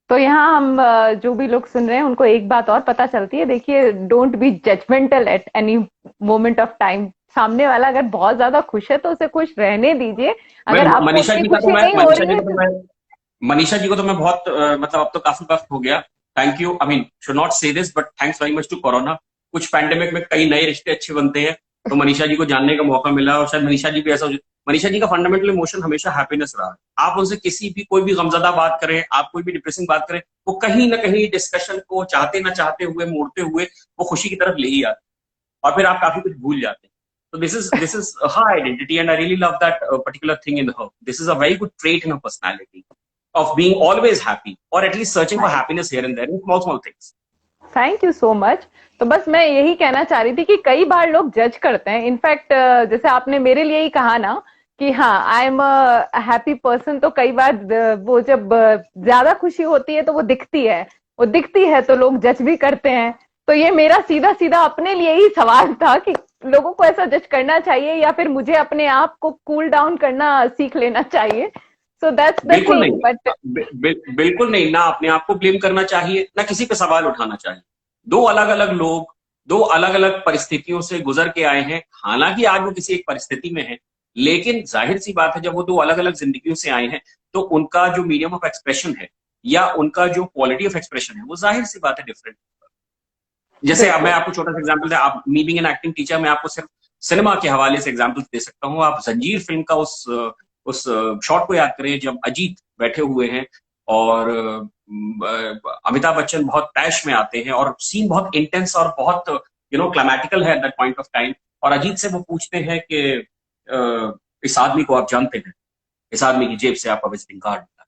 तो यहाँ हम जो भी लोग सुन रहे हैं उनको एक बात और पता चलती है, देखिए, don't be judgmental at any moment of time. सामने वाला अगर बहुत ज्यादा खुश है तो उसे खुश रहने दीजिए। अगर आप मनीषा जी को तो मैं बहुत मतलब अब तो काफी वक्त हो गया, thank you, I mean should not say this but thanks very much to corona. कुछ पैंडेमिक में कई नए रिश्ते अच्छे बनते हैं, तो मनीषा जी को जानने का मौका मिला और शायद मनीषा जी भी ऐसा। मनीषा जी का फंडामेंटल इमोशन हमेशा हैप्पीनेस रहा है। आप उनसे किसी भी कोई भी गमजदा बात करें, आप कोई भी डिप्रेसिंग बात करें, वो कहीं ना कहीं डिस्कशन को चाहते ना चाहते हुए, मोड़ते हुए वो खुशी की तरफ ले ही आते और फिर आप काफी कुछ भूल जाते हैं। So this is her identity, and I really love that particular thing in her. This is a very good trait in her personality of being always happy, or at least searching for happiness here and there in small things. Thank you so much. तो बस मैं यही कहना चाह रही थी कि कई बार लोग जज करते हैं। इनफैक्ट जैसे आपने मेरे लिए ही कहा ना कि हाँ, आई एम अ हैप्पी पर्सन, तो कई बार वो जब ज्यादा खुशी होती है तो वो दिखती है तो लोग जज भी करते हैं। तो ये मेरा सीधा सीधा अपने लिए ही सवाल था कि लोगों को ऐसा जज करना चाहिए या फिर मुझे अपने आप को कूल डाउन करना सीख लेना चाहिए। So that's the thing. But बिल्कुल नहीं, ना अपने आप को ब्लेम करना चाहिए, ना किसी पे सवाल उठाना चाहिए। दो अलग अलग लोग दो अलग अलग परिस्थितियों से गुजर के आए हैं। हालांकि आज वो किसी एक परिस्थिति में है, लेकिन जाहिर सी बात है जब वो दो अलग अलग जिंदगियों से आए हैं तो उनका जो मीडियम ऑफ एक्सप्रेशन है या उनका जो क्वालिटी ऑफ एक्सप्रेशन है वो जाहिर सी बात है डिफरेंट। जैसे अब मैं आपको छोटा सा एग्जांपल दे, आप me being an acting teacher, मैं आपको सिर्फ सिनेमा के हवाले से एग्जांपल दे सकता हूँ। आप जंजीर फिल्म का उस उस शॉट को याद करें जब अजीत बैठे हुए हैं और अमिताभ बच्चन बहुत टैश में आते हैं और सीन बहुत इंटेंस और बहुत क्लामेटिकल है at that point of time, और अजीत से वो पूछते हैं कि इस आदमी को आप जानते हैं, इस आदमी की जेब से आपका विजिटिंग कार्ड मिला,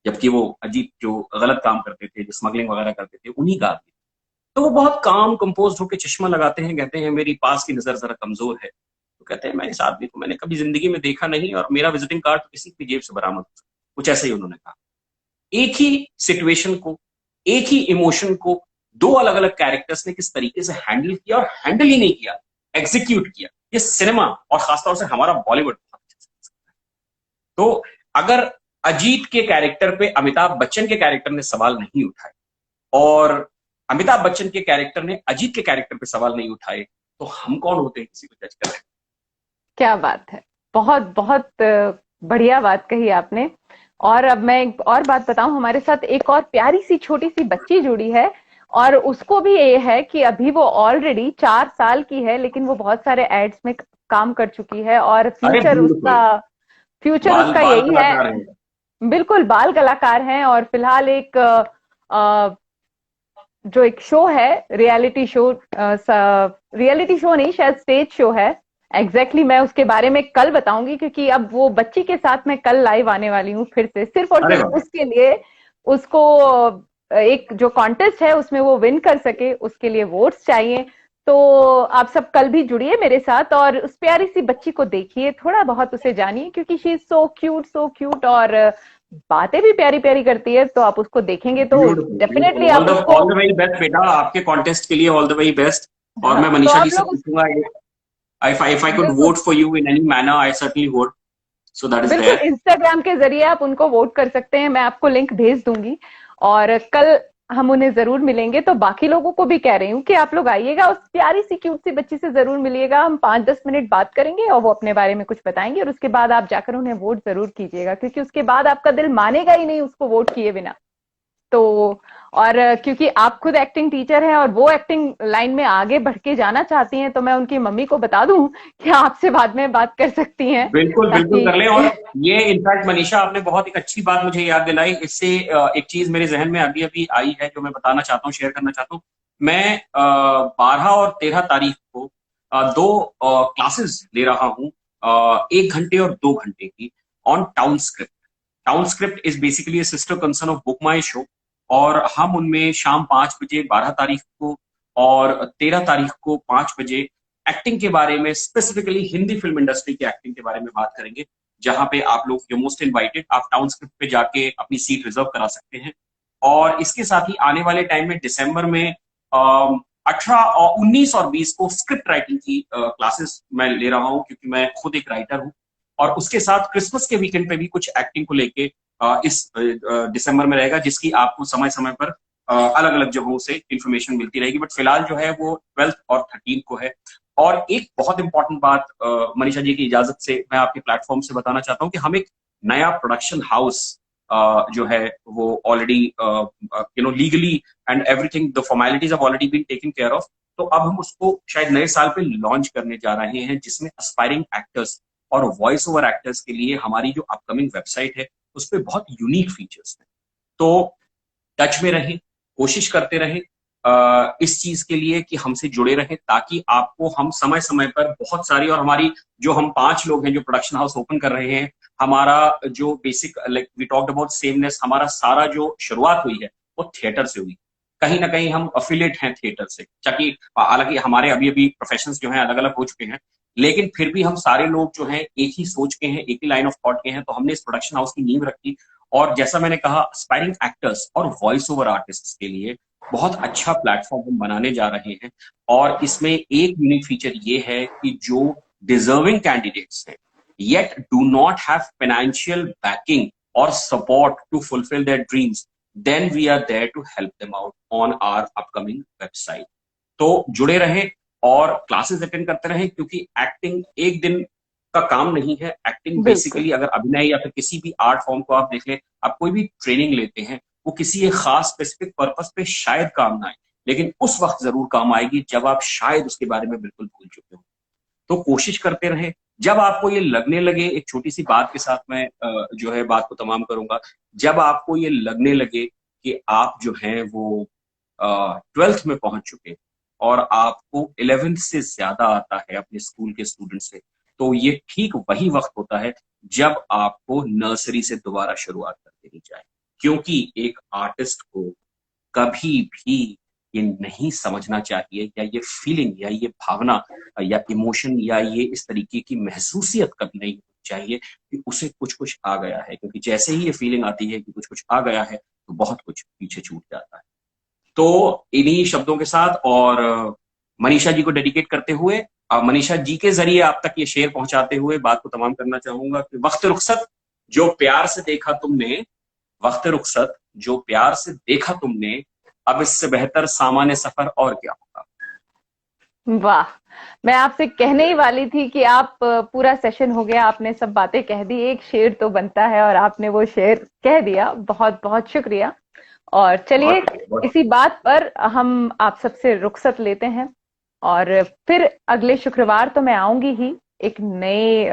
जबकि वो अजीत जो गलत काम करते थे, जो स्मगलिंग वगैरह करते थे, उन्हीं का आदमी। तो वो बहुत काम कंपोज होकर चश्मा लगाते हैं, कहते हैं मेरी पास की नजर जरा कमजोर है, तो कहते हैं मैं इस आदमी को मैंने कभी जिंदगी में देखा नहीं और मेरा विजिटिंग कार्ड तो किसी की जेब से बरामद हो, कुछ ऐसा ही उन्होंने कहा। एक ही सिचुएशन को, एक ही इमोशन को दो अलग अलग कैरेक्टर्स ने किस तरीके से हैंडल किया, और हैंडल ही नहीं किया, एग्जीक्यूट किया, ये सिनेमा और खासतौर से हमारा बॉलीवुड बहुत अच्छा से कर सकता है। तो अगर अजीत के कैरेक्टर पे अमिताभ बच्चन के कैरेक्टर ने सवाल नहीं उठाए और अमिताभ बच्चन के कैरेक्टर ने अजीत के कैरेक्टर पे सवाल नहीं उठाए, तो हम कौन होते हैं किसी को जज कर रहे हैं? क्या बात है, बहुत बहुत बढ़िया बात कही आपने। और अब मैं एक और बात बताऊं, हमारे साथ एक और प्यारी सी छोटी सी बच्ची जुड़ी है, और उसको भी ये है कि अभी वो ऑलरेडी 4 साल की है, लेकिन वो बहुत सारे एड्स में काम कर चुकी है, और अरे फ्यूचर बाल उसका बाल यही कलाकार है। हैं। बिल्कुल बाल कलाकार हैं, और फिलहाल एक जो एक शो है, रियलिटी शो नहीं, शायद स्टेज शो है। मैं उसके बारे में कल बताऊंगी, क्योंकि अब वो बच्ची के साथ मैं कल लाइव आने वाली हूँ फिर से, सिर्फ और अरे सिर्फ वाह, उसके लिए। उसको एक जो कॉन्टेस्ट है उसमें वो विन कर सके, उसके लिए वोट्स चाहिए। तो आप सब कल भी जुड़िए मेरे साथ, और उस प्यारी सी बच्ची को देखिए, थोड़ा बहुत उसे जानिए, क्योंकि शी इज सो क्यूट, और बातें भी प्यारी प्यारी करती है। तो आप उसको देखेंगे तो ब्यूटीफुल डेफिनेटली ब्यूटीफुल, आप उसको, ऑल द वेरी बेस्ट बेटा, आपके कॉन्टेस्ट के लिए ऑल द वेरी बेस्ट। और मैं हाँ तो मनीषा जी आप से लोग पूछूंगा, if I could बिल्कुल vote for you in any manner, I certainly would. So that is बिल्कुल there. इंस्टाग्राम के जरिए आप उनको वोट कर सकते हैं, मैं आपको लिंक भेज दूंगी, और कल हम उन्हें जरूर मिलेंगे। तो बाकी लोगों को भी कह रही हूँ कि आप लोग आइएगा, उस प्यारी सी क्यूट सी बच्ची से जरूर मिलिएगा। हम 5-10 मिनट बात करेंगे और वो अपने बारे में कुछ बताएंगे, और उसके बाद आप जाकर उन्हें वोट जरूर कीजिएगा, क्योंकि उसके बाद आपका दिल मानेगा ही नहीं उसको वोट किए बिना। तो और क्योंकि आप खुद एक्टिंग टीचर हैं और वो एक्टिंग लाइन में आगे बढ़ के जाना चाहती हैं, तो मैं उनकी मम्मी को बता दूं कि आपसे बाद में बात कर सकती हैं, बिल्कुल बिल्कुल ताकि कर लें। और ये इनफैक्ट मनीषा आपने बहुत एक अच्छी बात मुझे याद दिलाई, इससे एक चीज मेरे जहन में अभी अभी आई है जो मैं बताना चाहता हूँ, शेयर करना चाहता हूँ। मैं 12 और 13 तारीख को दो क्लासेस ले रहा हूँ, 1 घंटे और 2 घंटे की, on town script. Town script is basically sister concern of book my show, और हम उनमें शाम 5 बजे 12 तारीख को और 13 तारीख को 5 बजे एक्टिंग के बारे में, स्पेसिफिकली हिंदी फिल्म इंडस्ट्री की एक्टिंग के बारे में बात करेंगे, जहां पे आप लोग यू मोस्ट इनवाइटेड, आप टाउन स्क्रिप्ट पे जाके अपनी सीट रिजर्व करा सकते हैं। और इसके साथ ही आने वाले टाइम में दिसंबर में 18 और 19 और 20 को स्क्रिप्ट राइटिंग की क्लासेस मैं ले रहा हूं, क्योंकि मैं खुद एक राइटर हूं। और उसके साथ क्रिसमस के वीकेंड पे भी कुछ एक्टिंग को लेके इस दिसंबर में रहेगा, जिसकी आपको समय समय पर अलग अलग जगहों से इंफॉर्मेशन मिलती रहेगी। बट फिलहाल जो है वो 12 और 13 को है। और एक बहुत इंपॉर्टेंट बात मनीषा जी की इजाजत से मैं आपके प्लेटफॉर्म से बताना चाहता हूँ कि हम एक नया प्रोडक्शन हाउस जो है वो already legally and everything, the formalities have already been taken care of. तो अब हम उसको शायद नए साल पे लॉन्च करने जा रहे हैं, जिसमें एस्पायरिंग एक्टर्स और वॉइस ओवर एक्टर्स के लिए हमारी जो अपकमिंग वेबसाइट है उस पर बहुत यूनिक फीचर्स हैं। तो टच में रहें, कोशिश करते रहें इस चीज के लिए कि हमसे जुड़े रहें, ताकि आपको हम समय समय पर बहुत सारी, और हमारी जो हम 5 लोग हैं जो प्रोडक्शन हाउस ओपन कर रहे हैं, हमारा जो basic, like we talked about sameness, हमारा सारा जो शुरुआत हुई है वो थिएटर से हुई। कहीं ना कहीं हम अफिलिएट हैं थिएटर से, ताकि हालांकि हमारे अभी अभी प्रोफेशंस जो हैं अलग अलग हो चुके हैं, लेकिन फिर भी हम सारे लोग जो हैं एक ही सोच के हैं, एक ही लाइन ऑफ थॉट के हैं। तो हमने इस प्रोडक्शन हाउस की नींव रखी, और जैसा मैंने कहा, एस्पायरिंग एक्टर्स और वॉइस ओवर आर्टिस्ट के लिए बहुत अच्छा प्लेटफॉर्म हम बनाने जा रहे हैं। और इसमें एक यूनिक फीचर ये है कि जो डिजर्विंग कैंडिडेट्स हैं yet do not have financial backing or support to fulfill their dreams, then we are there to help them out on our upcoming website. तो जुड़े रहें और क्लासेस अटेंड करते रहें, क्योंकि एक्टिंग एक दिन का काम नहीं है। एक्टिंग बिल्कुल बेसिकली, अगर अभिनय या फिर किसी भी आर्ट फॉर्म को आप देख लें, आप कोई भी ट्रेनिंग लेते हैं, वो किसी एक खास स्पेसिफिक पर्पस पे शायद काम ना आए, लेकिन उस वक्त जरूर काम आएगी जब आप शायद उसके बारे में बिल्कुल भूल चुके हो। तो कोशिश करते रहें, जब आपको ये लगने लगे, एक छोटी सी बात के साथ मैं जो है बात को तमाम करूंगा, जब आपको ये लगने लगे कि आप जो हैं वो 12th में पहुंच चुके और आपको 11th से ज्यादा आता है अपने स्कूल के स्टूडेंट से, तो ये ठीक वही वक्त होता है जब आपको नर्सरी से दोबारा शुरुआत कर देनी चाहिए। क्योंकि एक आर्टिस्ट को कभी भी ये नहीं समझना चाहिए, या ये फीलिंग या ये भावना या इमोशन या ये इस तरीके की महसूसियत कभी नहीं होनी चाहिए कि उसे कुछ कुछ आ गया है, क्योंकि जैसे ही ये फीलिंग आती है कि कुछ कुछ आ गया है तो बहुत कुछ पीछे छूट जाता है। तो इन्हीं शब्दों के साथ और मनीषा जी को डेडिकेट करते हुए, मनीषा जी के जरिए आप तक ये शेर पहुंचाते हुए बात को तमाम करना चाहूंगा कि वक्त रुखसत जो प्यार से देखा तुमने, वक्त रुखसत जो प्यार से देखा तुमने, अब इससे बेहतर सामान्य सफर और क्या होगा। वाह, मैं आपसे कहने ही वाली थी कि आप पूरा सेशन हो गया, आपने सब बातें कह दी, एक शेर तो बनता है और आपने वो शेर कह दिया। बहुत बहुत शुक्रिया। और चलिए इसी बात पर हम आप सबसे रुखसत लेते हैं, और फिर अगले शुक्रवार तो मैं आऊंगी ही एक नए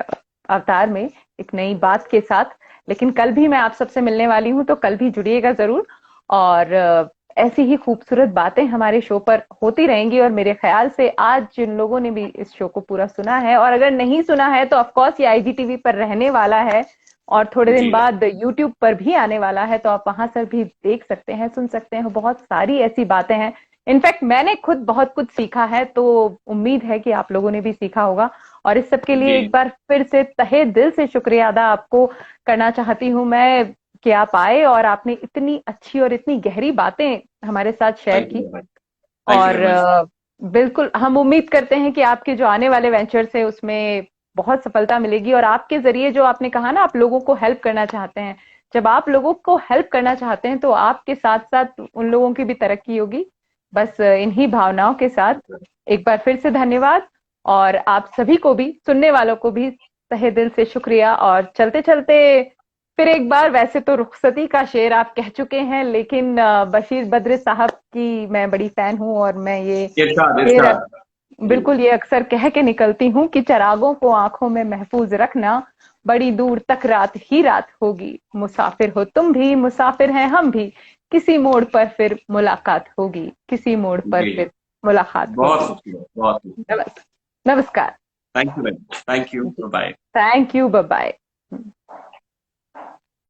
अवतार में, एक नई बात के साथ। लेकिन कल भी मैं आप सबसे मिलने वाली हूं, तो कल भी जुड़िएगा जरूर। और ऐसी ही खूबसूरत बातें हमारे शो पर होती रहेंगी। और मेरे ख्याल से आज जिन लोगों ने भी इस शो को पूरा सुना है, और अगर नहीं सुना है तो ऑफकोर्स ये IGTV पर रहने वाला है और थोड़े दिन बाद YouTube पर भी आने वाला है, तो आप वहां से भी देख सकते हैं, सुन सकते हैं। बहुत सारी ऐसी बातें हैं, इनफैक्ट मैंने खुद बहुत कुछ सीखा है, तो उम्मीद है कि आप लोगों ने भी सीखा होगा। और इस सब के लिए एक बार फिर से तहे दिल से शुक्रिया अदा आपको करना चाहती हूँ मैं कि आप आए और आपने इतनी अच्छी और इतनी गहरी बातें हमारे साथ शेयर की। और बिल्कुल हम उम्मीद करते हैं कि आपके जो आने वाले वेंचर्स है उसमें बहुत सफलता मिलेगी। और आपके जरिए जो आपने कहा ना, आप लोगों को हेल्प करना चाहते हैं, जब आप लोगों को हेल्प करना चाहते हैं तो आपके साथ साथ उन लोगों की भी तरक्की होगी। बस इन्हीं भावनाओं के साथ एक बार फिर से धन्यवाद, और आप सभी को भी, सुनने वालों को भी तहे दिल से शुक्रिया। और चलते चलते फिर एक बार, वैसे तो रुखसती का शेर आप कह चुके हैं, लेकिन बशीर बद्र साहब की मैं बड़ी फैन हूं, और मैं ये शेर बिल्कुल ये अक्सर कह के निकलती हूँ कि चरागों को आंखों में महफूज रखना, बड़ी दूर तक रात ही रात होगी। मुसाफिर हो तुम भी, मुसाफिर हैं हम भी, किसी मोड़ पर फिर मुलाकात होगी, किसी मोड़ पर फिर मुलाकात होगी। बहुत नमस्कार। Thank you, bye. Thank you, bye bye.